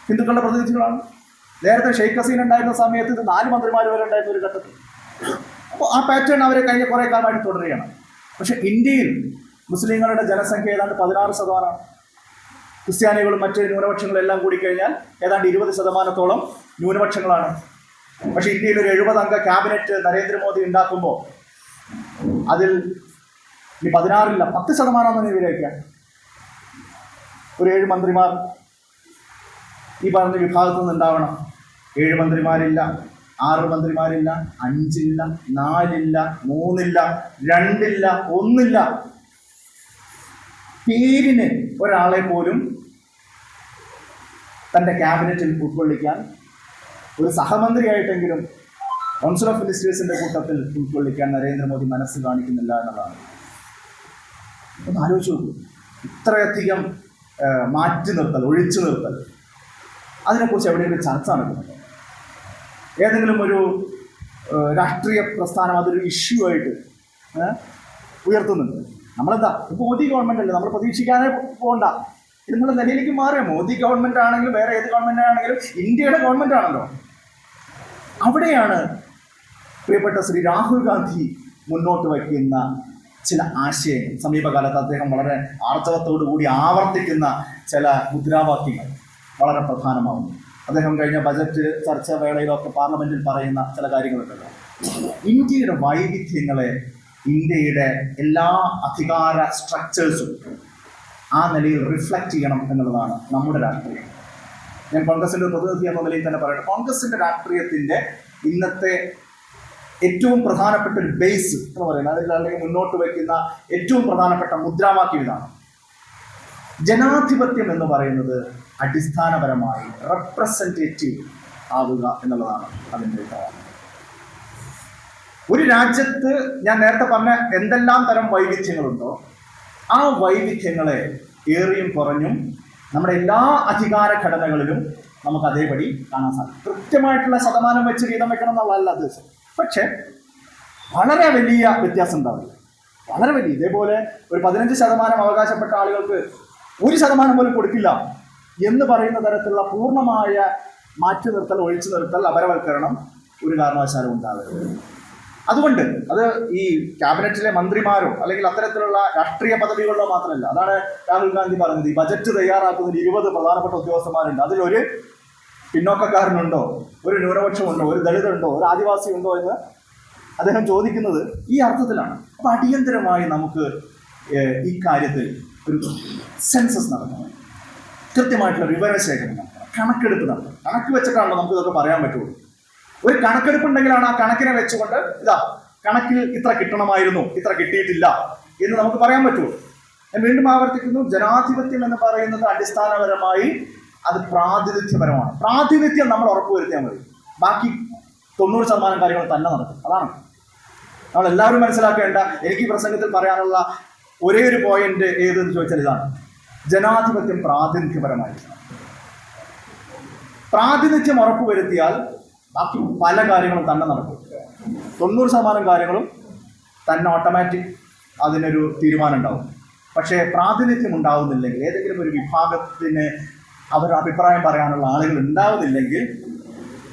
ഹിന്ദുക്കളുടെ പ്രതിനിധികളാണ്. നേരത്തെ ഷെയ്ഖ് ഹസീന ഉണ്ടായിരുന്ന സമയത്ത് ഇത് 4 മന്ത്രിമാർ വരെ ഉണ്ടായിരുന്ന ഒരു ഘട്ടത്തിൽ. അപ്പോൾ ആ പാറ്റേൺ അവരെ കഴിഞ്ഞ കുറേ കാലമായിട്ട് തുടരുകയാണ്. പക്ഷേ ഇന്ത്യയിൽ മുസ്ലിങ്ങളുടെ ജനസംഖ്യ ഏതാണ്ട് 16%. ക്രിസ്ത്യാനികളും മറ്റ് ന്യൂനപക്ഷങ്ങളും എല്ലാം കൂടി കഴിഞ്ഞാൽ ഏതാണ്ട് 20%-ഓളം ന്യൂനപക്ഷങ്ങളാണ്. പക്ഷേ ഇന്ത്യയിൽ ഒരു 70-അംഗ ക്യാബിനറ്റ് നരേന്ദ്രമോദി ഉണ്ടാക്കുമ്പോൾ അതിൽ ഇനി 16 ഇല്ല 10% എന്ന് വിവരിക്കാം. ഒരു 7 മന്ത്രിമാർ ഈ പറഞ്ഞ വിഭാഗത്തിൽ നിന്ന് ഉണ്ടാവണം. 7 മന്ത്രിമാരില്ല, 6 മന്ത്രിമാരില്ല, 5 ഇല്ല, 4 ഇല്ല, 3 ഇല്ല, 2 ഇല്ല, 1 ഇല്ല. പേരിന് ഒരാളെ പോലും തൻ്റെ ക്യാബിനറ്റിൽ ഉൾക്കൊള്ളിക്കാൻ, ഒരു സഹമന്ത്രിയായിട്ടെങ്കിലും കൗൺസിൽ ഓഫ് മിനിസ്റ്റേഴ്സിൻ്റെ കൂട്ടത്തിൽ ഉൾക്കൊള്ളിക്കാൻ നരേന്ദ്രമോദി മനസ്സ് കാണിക്കുന്നില്ല എന്നുള്ളതാണ്. ഒന്ന് ആലോചിച്ച് നോക്കൂ. ഇത്രയധികം മാറ്റി നിർത്തൽ, ഒഴിച്ചു നിർത്തൽ, അതിനെക്കുറിച്ച് എവിടെയെങ്കിലും ചർച്ച നടക്കുന്നുണ്ട്? ഏതെങ്കിലും ഒരു രാഷ്ട്രീയ പ്രസ്ഥാനം അതൊരു ഇഷ്യൂ ആയിട്ട് ഉയർത്തുന്നുണ്ട്? നമ്മളെന്താ മോദി ഗവൺമെൻറ് അല്ലേ, നമ്മൾ പ്രതീക്ഷിക്കാതെ പോകണ്ട, എന്നുള്ള നിലയിലേക്ക് മാറിയ മോദി ഗവൺമെൻറ് ആണെങ്കിലും വേറെ ഏത് ഗവൺമെൻറ് ആണെങ്കിലും ഇന്ത്യയുടെ ഗവൺമെൻറ് ആണല്ലോ. അവിടെയാണ് പ്രിയപ്പെട്ട ശ്രീ രാഹുൽ ഗാന്ധി മുന്നോട്ട് വയ്ക്കുന്ന ചില ആശയങ്ങൾ, സമീപകാലത്ത് അദ്ദേഹം വളരെ ആർജവത്തോടു കൂടി ആവർത്തിക്കുന്ന ചില മുദ്രാവാക്യങ്ങൾ വളരെ പ്രധാനമാകുന്നു. അദ്ദേഹം കഴിഞ്ഞ ബജറ്റ് ചർച്ച വേളയിലൊക്കെ പാർലമെന്റിൽ പറയുന്ന ചില കാര്യങ്ങളുണ്ടല്ലോ. ഇന്ത്യയുടെ വൈവിധ്യങ്ങളെ, ഇന്ത്യയുടെ എല്ലാ അധികാര സ്ട്രക്ചേഴ്സും ആ നിലയിൽ റിഫ്ലക്റ്റ് ചെയ്യണം എന്നുള്ളതാണ് നമ്മുടെ രാഷ്ട്രീയം. ഞാൻ കോൺഗ്രസിൻ്റെ പ്രതിനിധി എന്ന നിലയിൽ തന്നെ പറയട്ടെ, കോൺഗ്രസിൻ്റെ രാഷ്ട്രീയത്തിൻ്റെ ഇന്നത്തെ ഏറ്റവും പ്രധാനപ്പെട്ട ഒരു ബേസ് എന്ന് പറയുന്നത്, അല്ലെങ്കിൽ മുന്നോട്ട് വയ്ക്കുന്ന ഏറ്റവും പ്രധാനപ്പെട്ട മുദ്രാവാക്യം ഇതാണ്: ജനാധിപത്യം എന്ന് പറയുന്നത് അടിസ്ഥാനപരമായി റെപ്രസെൻറ്റേറ്റീവ് ആവുക എന്നുള്ളതാണ് അതിൻ്റെ ഉത്തരവാദിത്വം. ഒരു രാജ്യത്ത് ഞാൻ നേരത്തെ പറഞ്ഞ എന്തെല്ലാം തരം വൈവിധ്യങ്ങളുണ്ടോ ആ വൈവിധ്യങ്ങളെ ഏറിയും കുറഞ്ഞും നമ്മുടെ എല്ലാ അധികാര ഘടനകളിലും നമുക്ക് അതേപടി കാണാൻ സാധിക്കും. കൃത്യമായിട്ടുള്ള ശതമാനം വെച്ച് വീതം വെക്കണം എന്നുള്ളതല്ല ഉദ്ദേശം. പക്ഷേ വളരെ വലിയ വ്യത്യാസം ഉണ്ടാവില്ല, വളരെ വലിയ. ഇതേപോലെ ഒരു 15% അവകാശപ്പെട്ട ആളുകൾക്ക് 1% പോലും കൊടുക്കില്ല എന്ന് പറയുന്ന തരത്തിലുള്ള പൂർണ്ണമായ മാറ്റി നിർത്തൽ, ഒഴിച്ചു നിർത്തൽ, അപരവൽക്കരണം ഒരു കാരണവശാലും ഉണ്ടാവരുത്. അതുകൊണ്ട് അത് ഈ ക്യാബിനറ്റിലെ മന്ത്രിമാരോ അല്ലെങ്കിൽ അത്തരത്തിലുള്ള രാഷ്ട്രീയ പദവികളിലോ മാത്രമല്ല. അതാണ് രാഹുൽ ഗാന്ധി പറഞ്ഞത്, ഈ ബജറ്റ് തയ്യാറാക്കുന്നതിൽ 20 പ്രധാനപ്പെട്ട ഉദ്യോഗസ്ഥന്മാരുണ്ട്, അതിലൊരു പിന്നോക്കക്കാരനുണ്ടോ, ഒരു ന്യൂനപക്ഷമുണ്ടോ, ഒരു ദളിതുണ്ടോ, ഒരു ആദിവാസി ഉണ്ടോ എന്ന് അദ്ദേഹം ചോദിക്കുന്നത് ഈ അർത്ഥത്തിലാണ്. അപ്പോൾ അടിയന്തരമായി നമുക്ക് ഈ കാര്യത്തിൽ ഒരു സെൻസസ് നടത്തണം, കൃത്യമായിട്ടുള്ള വിവരശേഖരണം നടത്തണം, കണക്കെടുപ്പ് നടത്തണം. കണക്ക് വെച്ചിട്ടാണല്ലോ നമുക്ക് ഇതൊക്കെ പറയാൻ പറ്റുള്ളൂ. ഒരു കണക്കെടുപ്പുണ്ടെങ്കിലാണ് ആ കണക്കിനെ വെച്ചുകൊണ്ട് ഇതാ കണക്കിൽ ഇത്ര കിട്ടണമായിരുന്നു, ഇത്ര കിട്ടിയിട്ടില്ല എന്ന് നമുക്ക് പറയാൻ പറ്റുള്ളൂ. ഞാൻ വീണ്ടും ആവർത്തിക്കുന്നു, ജനാധിപത്യം എന്ന് പറയുന്നത് അടിസ്ഥാനപരമായി അത് പ്രാതിനിധ്യപരമാണ്. പ്രാതിനിധ്യം നമ്മൾ ഉറപ്പുവരുത്തിയാൽ മതി, ബാക്കി 90% കാര്യങ്ങൾ തന്നെ നടക്കും. അതാണ് നമ്മളെല്ലാവരും മനസ്സിലാക്കേണ്ട. എനിക്ക് ഈ പ്രസംഗത്തിൽ പറയാനുള്ള ഒരേ ഒരു പോയിന്റ് ഏതെന്ന് ചോദിച്ചാൽ ഇതാണ്: ജനാധിപത്യം പ്രാതിനിധ്യപരമായിരിക്കണം. പ്രാതിനിധ്യം ഉറപ്പുവരുത്തിയാൽ ബാക്കി പല കാര്യങ്ങളും തന്നെ നടക്കും. 90% കാര്യങ്ങളും തന്നെ ഓട്ടോമാറ്റിക് അതിനൊരു തീരുമാനം ഉണ്ടാവും. പക്ഷേ പ്രാതിനിധ്യം ഉണ്ടാവുന്നില്ലെങ്കിൽ, ഏതെങ്കിലും ഒരു വിഭാഗത്തിന് അവരുടെ അഭിപ്രായം പറയാനുള്ള ആളുകൾ ഉണ്ടാവുന്നില്ലെങ്കിൽ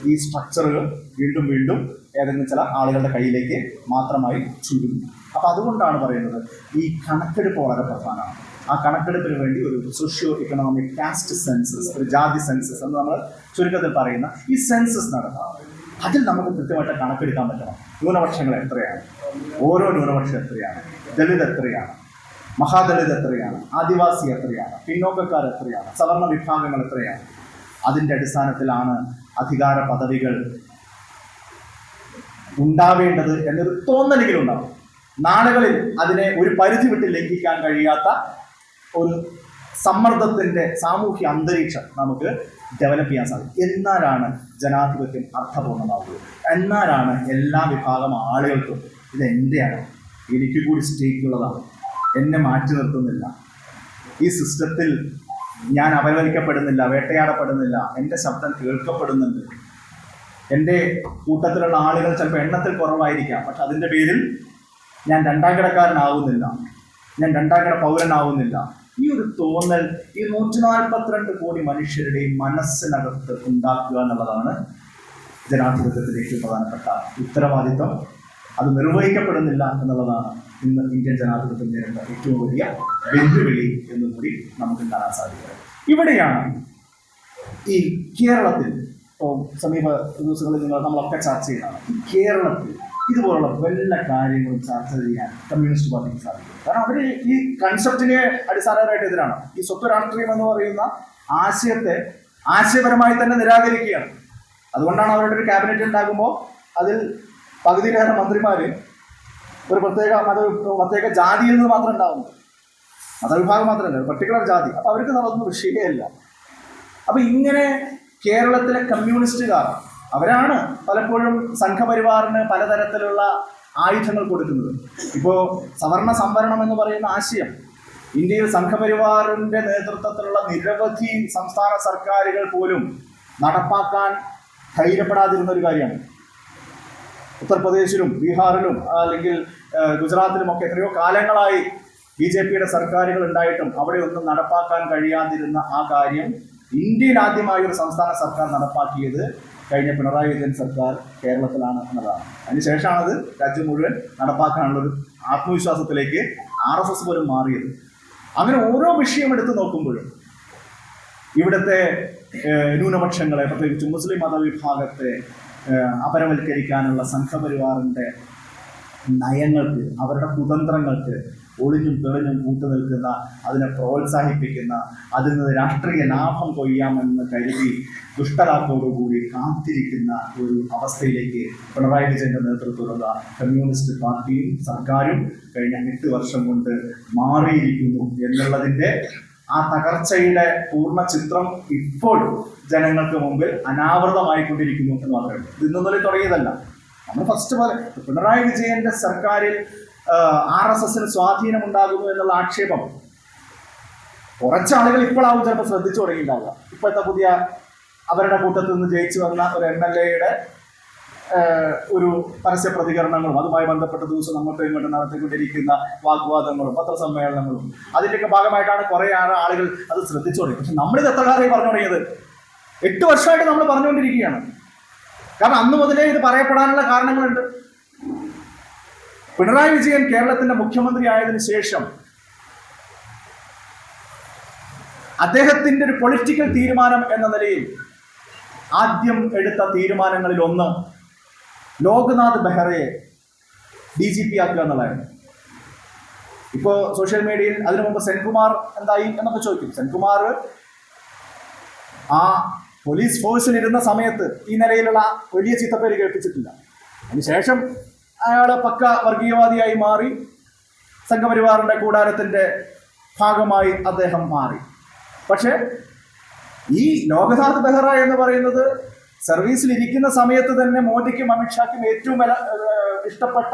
ഈ സ്ട്രക്ചറുകൾ വീണ്ടും വീണ്ടും ഏതെങ്കിലും ചില ആളുകളുടെ കയ്യിലേക്ക് മാത്രമായി ചുരുങ്ങും. അപ്പോൾ അതുകൊണ്ടാണ് പറയുന്നത് ഈ കണക്കെടുപ്പ് വളരെ പ്രധാനമാണ്. ആ കണക്കെടുപ്പിന് വേണ്ടി ഒരു സോഷ്യോ ഇക്കണോമിക് കാസ്റ്റ് സെൻസസ്, ഒരു ജാതി സെൻസസ് എന്ന് നമ്മൾ ചുരുക്കത്തിൽ പറയുന്ന ഈ സെൻസസ് നടത്തണം. അതിൽ നമുക്ക് കൃത്യമായിട്ട് കണക്കെടുക്കാൻ പറ്റണം. ന്യൂനപക്ഷങ്ങൾ എത്രയാണ്, ഓരോ ന്യൂനപക്ഷം എത്രയാണ്, ദളിത് എത്രയാണ്, മഹാദളിത് എത്രയാണ്, ആദിവാസി എത്രയാണ്, പിന്നോക്കക്കാർ എത്രയാണ്, സവർണ വിഭാഗങ്ങൾ എത്രയാണ്. അതിൻ്റെ അടിസ്ഥാനത്തിലാണ് അധികാര പദവികൾ ഉണ്ടാവേണ്ടത് എന്നൊരു തോന്നലെങ്കിലും ഉണ്ടാവും. നാടുകളിൽ അതിനെ ഒരു പരിധി വിട്ട് ലംഘിക്കാൻ കഴിയാത്ത ഒരു സമ്മർദ്ദത്തിൻ്റെ സാമൂഹ്യ അന്തരീക്ഷം നമുക്ക് ഡെവലപ്പ് ചെയ്യാൻ സാധിക്കും. എന്നാലാണ് ജനാധിപത്യം അർത്ഥപൂർണ്ണമാവുക. എന്നാലാണ് എല്ലാ വിഭാഗം ആളുകൾക്കും ഇത് എൻ്റെയാണ്, എനിക്ക് കൂടി സ്റ്റേക്കുള്ളതാണ്, എന്നെ മാറ്റി നിർത്തുന്നില്ല, ഈ സിസ്റ്റത്തിൽ ഞാൻ അപമാനിക്കപ്പെടുന്നില്ല, വേട്ടയാടപ്പെടുന്നില്ല, എൻ്റെ ശബ്ദം കേൾക്കപ്പെടുന്നുണ്ട്. എൻ്റെ കൂട്ടത്തിലുള്ള ആളുകൾ ചിലപ്പോൾ എണ്ണത്തിൽ കുറവായിരിക്കാം, പക്ഷെ അതിൻ്റെ പേരിൽ ഞാൻ 2ാം കിടക്കാരനാവുന്നില്ല, ഞാൻ 2ാം കിട പൗരനാവുന്നില്ല, ഈ ഒരു തോന്നൽ ഈ 142 കോടി മനുഷ്യരുടെയും മനസ്സിനകത്ത് ഉണ്ടാക്കുക എന്നുള്ളതാണ് ജനാധിപത്യത്തിലെ ഏറ്റവും പ്രധാനപ്പെട്ട ഉത്തരവാദിത്വം. അത് നിർവഹിക്കപ്പെടുന്നില്ല എന്നുള്ളതാണ് ഇന്ന് ഇന്ത്യൻ ജനാധിപത്യം നേരിട്ട ഏറ്റവും വലിയ വെല്ലുവിളി എന്നുകൂടി നമുക്ക് കാണാൻ സാധിക്കുന്നത്. ഇവിടെയാണ് ഈ കേരളത്തിൽ സമീപ ദിവസങ്ങളിൽ നമ്മളൊക്കെ ചർച്ച ചെയ്യുന്നതാണ്. ഈ കേരളത്തിൽ ഇതുപോലുള്ള വല്ല കാര്യങ്ങളും ചർച്ച ചെയ്യാൻ കമ്മ്യൂണിസ്റ്റ് പാർട്ടിക്ക് സാധിക്കും. കാരണം അവർ ഈ കൺസെപ്റ്റിനെ അടിസ്ഥാനപരമായിട്ട് എതിരാണ്. ഈ സ്വത്ത് രാഷ്ട്രീയം എന്ന് പറയുന്ന ആശയത്തെ ആശയപരമായി തന്നെ നിരാകരിക്കുകയാണ്. അതുകൊണ്ടാണ് അവരുടെ ഒരു ക്യാബിനറ്റ് ഉണ്ടാകുമ്പോൾ അതിൽ പകുതിയിലേറെ മന്ത്രിമാർ ഒരു പ്രത്യേക ജാതിയിൽ നിന്ന് മാത്രം ഉണ്ടാവുന്നത്, മതവിഭാഗം മാത്രമല്ല, പർട്ടിക്കുലർ ജാതി. അപ്പോൾ അവർക്ക് അതൊന്നും വിഷയമല്ല. അപ്പോൾ ഇങ്ങനെ കേരളത്തിലെ കമ്മ്യൂണിസ്റ്റുകാർ അവരാണ് പലപ്പോഴും സംഘപരിവാറിന് പലതരത്തിലുള്ള ആയുധങ്ങൾ കൊടുക്കുന്നത്. ഇപ്പോൾ സവർണ സംവരണം എന്ന് പറയുന്ന ആശയം ഇന്ത്യയിൽ സംഘപരിവാറിൻ്റെ നേതൃത്വത്തിലുള്ള നിരവധി സംസ്ഥാന സർക്കാരുകൾ പോലും നടപ്പാക്കാൻ ധൈര്യപ്പെടാതിരുന്ന ഒരു കാര്യമാണ്. ഉത്തർപ്രദേശിലും ബീഹാറിലും അല്ലെങ്കിൽ ഗുജറാത്തിലുമൊക്കെ എത്രയോ കാലങ്ങളായി BJPയുടെ സർക്കാരുകൾ ഉണ്ടായിട്ടും അവിടെ ഒന്നും നടപ്പാക്കാൻ കഴിയാതിരുന്ന ആ കാര്യം ഇന്ത്യയിൽ ആദ്യമായി ഒരു സംസ്ഥാന സർക്കാർ നടപ്പാക്കിയത് കഴിഞ്ഞ പിണറായി വിജയൻ സർക്കാർ കേരളത്തിലാണ് എന്നതാണ്. അതിനുശേഷമാണത് രാജ്യം മുഴുവൻ നടപ്പാക്കാനുള്ളൊരു ആത്മവിശ്വാസത്തിലേക്ക് RSS പോലും മാറിയത്. അങ്ങനെ ഓരോ വിഷയം എടുത്തു നോക്കുമ്പോഴും ഇവിടുത്തെ ന്യൂനപക്ഷങ്ങളെ, പ്രത്യേകിച്ച് മുസ്ലിം മതവിഭാഗത്തെ അപരവൽക്കരിക്കാനുള്ള സംഘപരിവാറിൻ്റെ നയങ്ങൾക്ക്, അവരുടെ കുതന്ത്രങ്ങൾക്ക് ഒളിഞ്ഞും തെളിഞ്ഞും കൂട്ടുനിൽക്കുന്ന, അതിനെ പ്രോത്സാഹിപ്പിക്കുന്ന, അതിൽ നിന്ന് രാഷ്ട്രീയ ലാഭം കൊയ്യാമെന്ന് കരുതി ദുഷ്ടലാക്കോടുകൂടി കാത്തിരിക്കുന്ന ഒരു അവസ്ഥയിലേക്ക് പിണറായി വിജയൻ്റെ നേതൃത്വത്തിലുള്ള കമ്മ്യൂണിസ്റ്റ് പാർട്ടിയും സർക്കാരും കഴിഞ്ഞ 8 വർഷം കൊണ്ട് മാറിയിരിക്കുന്നു എന്നുള്ളതിൻ്റെ ആ തകർച്ചയുടെ പൂർണ്ണ ചിത്രം ഇപ്പോൾ ജനങ്ങൾക്ക് മുമ്പിൽ അനാവൃതമായിക്കൊണ്ടിരിക്കുന്നു എന്ന് മാത്രമേ ഉള്ളൂ. ഇത് ഇന്നലെ തുടങ്ങിയതല്ല. നമ്മൾ ഫസ്റ്റ് പോലെ പിണറായി വിജയന്റെ സർക്കാരിൽ RSSന് സ്വാധീനമുണ്ടാകുന്നു എന്നുള്ള ആക്ഷേപം കുറച്ചാളുകൾ ഇപ്പോഴാവും ചിലപ്പോൾ ശ്രദ്ധിച്ചു തുടങ്ങിയിട്ടുണ്ടാവുക. ഇപ്പോഴത്തെ പുതിയ അവരുടെ കൂട്ടത്തിൽ നിന്ന് ജയിച്ചു വന്ന ഒരു MLAയുടെ ഒരു പരസ്യ പ്രതികരണങ്ങളും അതുമായി ബന്ധപ്പെട്ട ദിവസം അങ്ങോട്ടും ഇങ്ങോട്ടും നടത്തിക്കൊണ്ടിരിക്കുന്ന വാഗ്വാദങ്ങളും പത്രസമ്മേളനങ്ങളും അതിൻ്റെയൊക്കെ ഭാഗമായിട്ടാണ് കുറേ ആളുകൾ അത് ശ്രദ്ധിച്ചു തുടങ്ങി. പക്ഷെ നമ്മളിത് എത്ര കാലമായി പറഞ്ഞു തുടങ്ങിയത്? 8 വർഷമായിട്ട് നമ്മൾ പറഞ്ഞുകൊണ്ടിരിക്കുകയാണ്. കാരണം അന്ന് മുതലേ ഇത് പറയപ്പെടാനുള്ള കാരണങ്ങളുണ്ട്. പിണറായി വിജയൻ കേരളത്തിന്റെ മുഖ്യമന്ത്രി ആയതിനു ശേഷം അദ്ദേഹത്തിന്റെ ഒരു പൊളിറ്റിക്കൽ തീരുമാനം എന്ന നിലയിൽ ആദ്യം എടുത്ത തീരുമാനങ്ങളിൽ ഒന്ന് ലോക്നാഥ് ബെഹ്റയെ DGP ആക്കുക എന്നുള്ളതായിരുന്നു. ഇപ്പോൾ സോഷ്യൽ മീഡിയയിൽ അതിനു മുമ്പ് സെൻകുമാർ എന്തായി എന്നൊക്കെ ചോദിക്കും. സെൻകുമാർ ആ പോലീസ് ഫോഴ്സിലിരുന്ന സമയത്ത് ഈ നിലയിലുള്ള വലിയ ചീത്തപ്പേര് കേൾപ്പിച്ചിട്ടില്ല. അതിനുശേഷം അയാൾ പക്ക വർഗീയവാദിയായി മാറി, സംഘപരിവാറിൻ്റെ കൂടാരത്തിൻ്റെ ഭാഗമായി അദ്ദേഹം മാറി. പക്ഷേ ഈ ലോക്നാഥ് ബെഹ്റ എന്ന് പറയുന്നത് സർവീസിലിരിക്കുന്ന സമയത്ത് തന്നെ മോദിക്കും അമിത്ഷാക്കും ഏറ്റവും ഇഷ്ടപ്പെട്ട,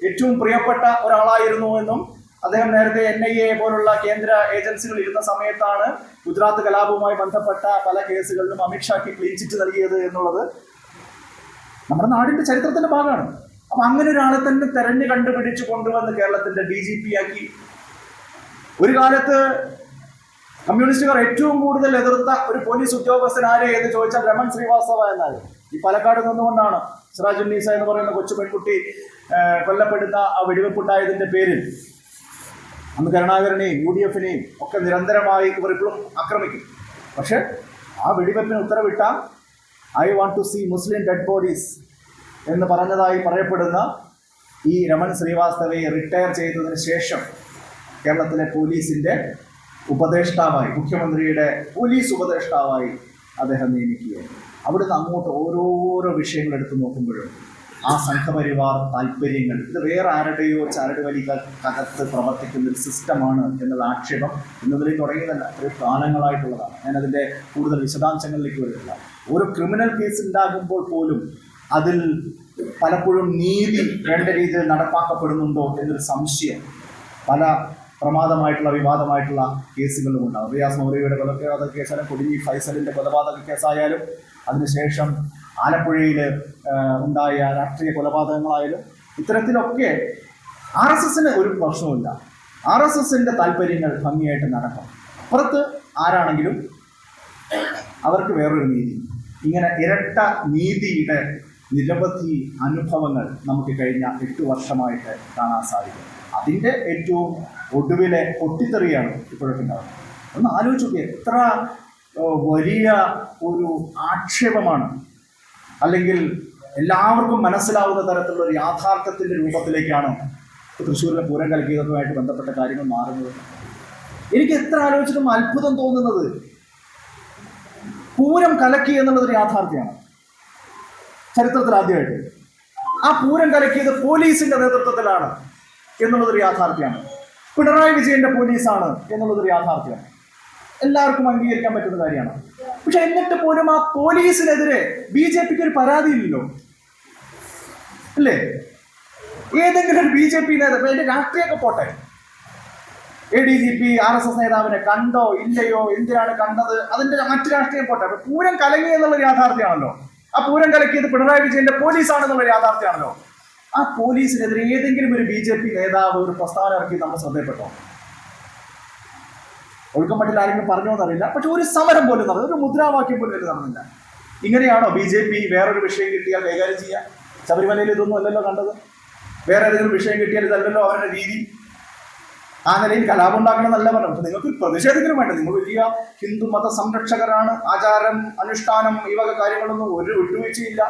ഏറ്റവും പ്രിയപ്പെട്ട ഒരാളായിരുന്നു എന്നും അദ്ദേഹം നേരത്തെ NIA പോലുള്ള കേന്ദ്ര ഏജൻസികൾ ഇരുന്ന സമയത്താണ് ഗുജറാത്ത് കലാപവുമായി ബന്ധപ്പെട്ട പല കേസുകളിലും അമിത്ഷാക്ക് ക്ലീൻ ചിറ്റ് നൽകിയത് എന്നുള്ളത് നമ്മുടെ നാടിന്റെ ചരിത്രത്തിന്റെ ഭാഗമാണ്. അപ്പൊ അങ്ങനെ ഒരാളെ തന്നെ തെരഞ്ഞു കണ്ടുപിടിച്ച് കൊണ്ടുവന്ന് കേരളത്തിന്റെ DGP ആക്കി. ഒരു കാലത്ത് കമ്മ്യൂണിസ്റ്റുകാർ ഏറ്റവും കൂടുതൽ എതിർത്ത ഒരു പോലീസ് ഉദ്യോഗസ്ഥൻ ആരെ എന്ന് ചോദിച്ചാൽ രമൺ ശ്രീവാസ്തവ എന്നാണ്. ഈ പാലക്കാട് നിന്നുകൊണ്ടാണ് സിറാജുന്നീസ എന്ന് പറയുന്ന കൊച്ചു പെൺകുട്ടി കൊല്ലപ്പെടുന്ന ആ വെടിവെപ്പുണ്ടായതിന്റെ പേരിൽ അന്ന് കരുണാകരനെയും UDFനെയും ഒക്കെ നിരന്തരമായി ഇവർ ഇപ്പോഴും ആക്രമിക്കും. പക്ഷെ ആ വെടിവെപ്പിന് ഉത്തരവിട്ട I want to see Muslim dead bodies എന്ന് പറഞ്ഞതായി പറയപ്പെടുന്ന ഈ രമൺ ശ്രീവാസ്തവയെ റിട്ടയർ ചെയ്തതിന് ശേഷം കേരളത്തിലെ പോലീസിന്റെ ഉപദേഷ്ടാവായി, മുഖ്യമന്ത്രിയുടെ പോലീസ് ഉപദേഷ്ടാവായി അദ്ദേഹം നിയമിക്കുകയാണ്. അവിടുന്ന് അങ്ങോട്ട് ഓരോരോ വിഷയങ്ങൾ എടുത്തു നോക്കുമ്പോഴും ആ സംഘപരിവാർ താല്പര്യങ്ങൾ ഇത് വേറെ ആരുടെയോ ചരടുവലികൾക്കകത്ത് പ്രവർത്തിക്കുന്ന ഒരു സിസ്റ്റമാണ് എന്നുള്ള ആക്ഷേപം ഇന്നതിൽ തുടങ്ങിയതല്ല, ഒരു കാലങ്ങളായിട്ടുള്ളതാണ്. ഞാനതിൻ്റെ കൂടുതൽ വിശദാംശങ്ങളിലേക്ക് വരുന്നില്ല. ഒരു ക്രിമിനൽ കേസ് ഉണ്ടാകുമ്പോൾ പോലും അതിൽ പലപ്പോഴും നീതി വേണ്ട രീതിയിൽ നടപ്പാക്കപ്പെടുന്നുണ്ടോ എന്നൊരു സംശയം പല പ്രമാദമായിട്ടുള്ള വിവാദമായിട്ടുള്ള കേസുകളിലും ഉണ്ടാകും. റിയാസ് മൗലവിയുടെ കൊലപാതക കേസായാലും, കൊടിഞ്ഞി ഫൈസലിൻ്റെ കൊലപാതക കേസായാലും, അതിനുശേഷം ആലപ്പുഴയിൽ ഉണ്ടായ രാഷ്ട്രീയ കൊലപാതകങ്ങളായാലും, ഇത്തരത്തിലൊക്കെ RSSന് ഒരു പ്രശ്നവുമില്ല. RSSന്റെ താല്പര്യങ്ങൾ ഭംഗിയായിട്ട് നടക്കും. അപ്പുറത്ത് ആരാണെങ്കിലും അവർക്ക് വേറൊരു നീതി. ഇങ്ങനെ ഇരട്ട നീതിയുടെ നിരവധി അനുഭവങ്ങൾ നമുക്ക് കഴിഞ്ഞ 8 വർഷമായിട്ട് കാണാൻ സാധിക്കും. അതിൻ്റെ ഏറ്റവും ഒടുവിലെ പൊട്ടിത്തെറിയാണ് ഇപ്പോഴൊക്കെ ഉണ്ടാകുന്നത്. ഒന്ന് ആലോചിച്ച് നോക്കി, എത്ര വലിയ ഒരു ആക്ഷേപമാണ്, അല്ലെങ്കിൽ എല്ലാവർക്കും മനസ്സിലാവുന്ന തരത്തിലുള്ള ഒരു യാഥാർത്ഥ്യത്തിൻ്റെ രൂപത്തിലേക്കാണ് തൃശ്ശൂരിലെ പൂരം കലക്കിയതുമായിട്ട് ബന്ധപ്പെട്ട കാര്യങ്ങൾ മാറുന്നത്. എനിക്ക് എത്ര ആലോചിച്ചിട്ടും അത്ഭുതം തോന്നുന്നത്, പൂരം കലക്കി എന്നുള്ളതൊരു യാഥാർത്ഥ്യമാണ്. ചരിത്രത്തിൽ ആദ്യമായിട്ട് ആ പൂരം കലക്കിയത് പോലീസിന്റെ നേതൃത്വത്തിലാണ് എന്നുള്ളതൊരു യാഥാർത്ഥ്യമാണ്. പിണറായി വിജയന്റെ പോലീസാണ് എന്നുള്ളതൊരു യാഥാർത്ഥ്യമാണ്. എല്ലാവർക്കും അംഗീകരിക്കാൻ പറ്റുന്ന കാര്യമാണ്. പക്ഷെ എന്നിട്ട് പോലും ആ പോലീസിനെതിരെ BJPക്ക് ഒരു പരാതിയില്ലല്ലോ, അല്ലേ? ഏതെങ്കിലും ഒരു BJP നേതാവ്, അതിന്റെ രാഷ്ട്രീയമൊക്കെ പോട്ടെ, ADGP RSS നേതാവിനെ കണ്ടോ ഇല്ലയോ, എന്തിനാണ് കണ്ടത്, അതിന്റെ മറ്റു രാഷ്ട്രീയം പോട്ടെ. പൂരം കലങ്ങി എന്നുള്ള യാഥാർത്ഥ്യമാണല്ലോ. ആ പൂരം കലക്കിയത് പിണറായി വിജയന്റെ പോലീസാണെന്നുള്ള യാഥാർത്ഥ്യമാണല്ലോ. ആ പോലീസിനെതിരെ ഏതെങ്കിലും ഒരു BJP നേതാവ് ഒരു പ്രസ്താവന ഇറക്കി നമ്മൾ ശ്രദ്ധയപ്പെട്ടോ? ഒഴുക്കമ്പട്ടിൽ ആരെങ്കിലും പറഞ്ഞോ എന്നറിയില്ല. പക്ഷെ ഒരു സമരം പോലും നടന്നു, ഒരു മുദ്രാവാക്യം പോലും നടന്നില്ല. ഇങ്ങനെയാണോ BJP വേറൊരു വിഷയം കിട്ടിയാൽ കൈകാര്യം ചെയ്യുക? ശബരിമലയിൽ ഇതൊന്നും അല്ലല്ലോ കണ്ടത്. വേറെ ഏതെങ്കിലും വിഷയം കിട്ടിയാൽ ഇതല്ലല്ലോ അവരുടെ രീതി. ആ നിലയിൽ കലാപം ഉണ്ടാക്കണം എന്നല്ല പറഞ്ഞു. പക്ഷെ നിങ്ങൾക്ക് പ്രതിഷേധത്തിനും വേണ്ട, നിങ്ങൾ വലിയ ഹിന്ദു മത സംരക്ഷകരാണ്, ആചാരം അനുഷ്ഠാനം ഈ വക കാര്യങ്ങളൊന്നും ഒരു വിട്ടുവീഴ്ചയില്ല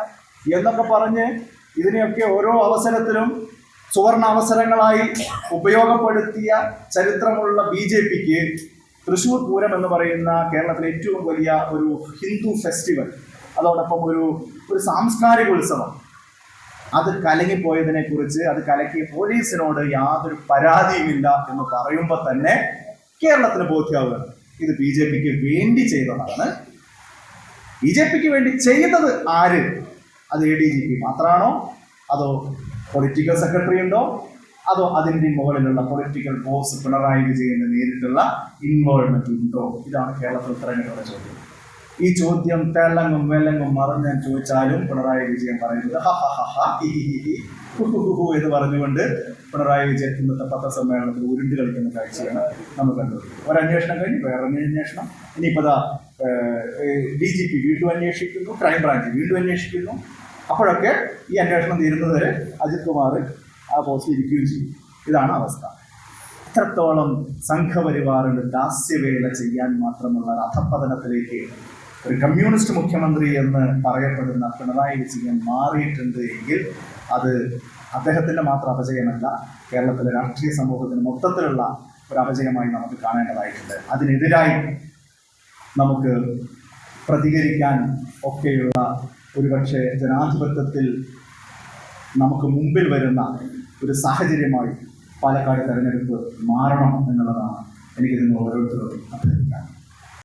എന്നൊക്കെ പറഞ്ഞ് ഇതിനെയൊക്കെ ഓരോ അവസരത്തിലും സുവർണ അവസരങ്ങളായി ഉപയോഗപ്പെടുത്തിയ ചരിത്രമുള്ള BJPക്ക് തൃശ്ശൂർ പൂരം എന്ന് പറയുന്ന കേരളത്തിലെ ഏറ്റവും വലിയ ഒരു ഹിന്ദു ഫെസ്റ്റിവൽ, അതോടൊപ്പം ഒരു സാംസ്കാരിക ഉത്സവം, അത് കലങ്ങിപ്പോയതിനെ കുറിച്ച്, അത് കലക്കിയ പോലീസിനോട് യാതൊരു പരാതിയുമില്ല എന്ന് പറയുമ്പോൾ തന്നെ കേരളത്തിന് ബോധ്യമാവുകയാണ് ഇത് BJPക്ക് വേണ്ടി ചെയ്തതാണ്. BJPക്ക് വേണ്ടി ചെയ്തത് ആര്? അത് ADGP മാത്രമാണോ, അതോ പൊളിറ്റിക്കൽ സെക്രട്ടറി ഉണ്ടോ, അതോ അതിൻ്റെ മുകളിലുള്ള പൊളിറ്റിക്കൽ ബോസ് പിണറായി വിജയന് നേരിട്ടുള്ള ഇൻവോൾവ്മെന്റ് ഉണ്ടോ? ഇതാണ് കേരളത്തിൽ ഉത്തരങ്ങളുടെ ചോദ്യം. ഈ ചോദ്യം തെല്ലങ്ങും വെല്ലങ്ങും മറിഞ്ഞ് ചോദിച്ചാലും പിണറായി വിജയൻ പറയുന്നത് എന്ന് പറഞ്ഞുകൊണ്ട് പിണറായി വിജയൻ ഇന്നത്തെ പത്രസമ്മേളനത്തിൽ ഉരുണ്ട് കളിക്കുന്ന കാഴ്ചയാണ് നമ്മൾ കണ്ടത്. ഒരന്വേഷണം കഴിഞ്ഞ് വേറൊരു അന്വേഷണം, ഇനിയിപ്പോൾ DGP വീണ്ടും അന്വേഷിക്കുന്നു, ക്രൈംബ്രാഞ്ച് വീണ്ടും അന്വേഷിക്കുന്നു. അപ്പോഴൊക്കെ ഈ അന്വേഷണം തീരുന്നതുവരെ അജിത് കുമാർ ആ പോസ്റ്റിൽ ഇരിക്കുകയും ചെയ്യും. ഇതാണ് അവസ്ഥ. ഇത്രത്തോളം സംഘപരിവാറിന്റെ ദാസ്യവേല ചെയ്യാൻ മാത്രമുള്ള അധപ്പതനത്തിലേക്ക് ഒരു കമ്മ്യൂണിസ്റ്റ് മുഖ്യമന്ത്രി എന്ന് പറയപ്പെടുന്ന പിണറായി വിജയൻ മാറിയിട്ടുണ്ട് എങ്കിൽ അത് അദ്ദേഹത്തിൻ്റെ മാത്രം അപജയമല്ല, കേരളത്തിലെ രാഷ്ട്രീയ സമൂഹത്തിന് മൊത്തത്തിലുള്ള ഒരു അപജയമായി നമുക്ക് കാണേണ്ടതായിട്ടുണ്ട്. അതിനെതിരായി നമുക്ക് പ്രതികരിക്കാൻ ഒക്കെയുള്ള ഒരുപക്ഷെ ജനാധിപത്യത്തിൽ നമുക്ക് മുമ്പിൽ വരുന്ന ഒരു സാഹചര്യമായി പാലക്കാട് തെരഞ്ഞെടുപ്പ് മാറണം എന്നുള്ളതാണ് എനിക്ക് നിങ്ങൾ ഓരോരുത്തരോടും അഭ്യർത്ഥിക്കാൻ.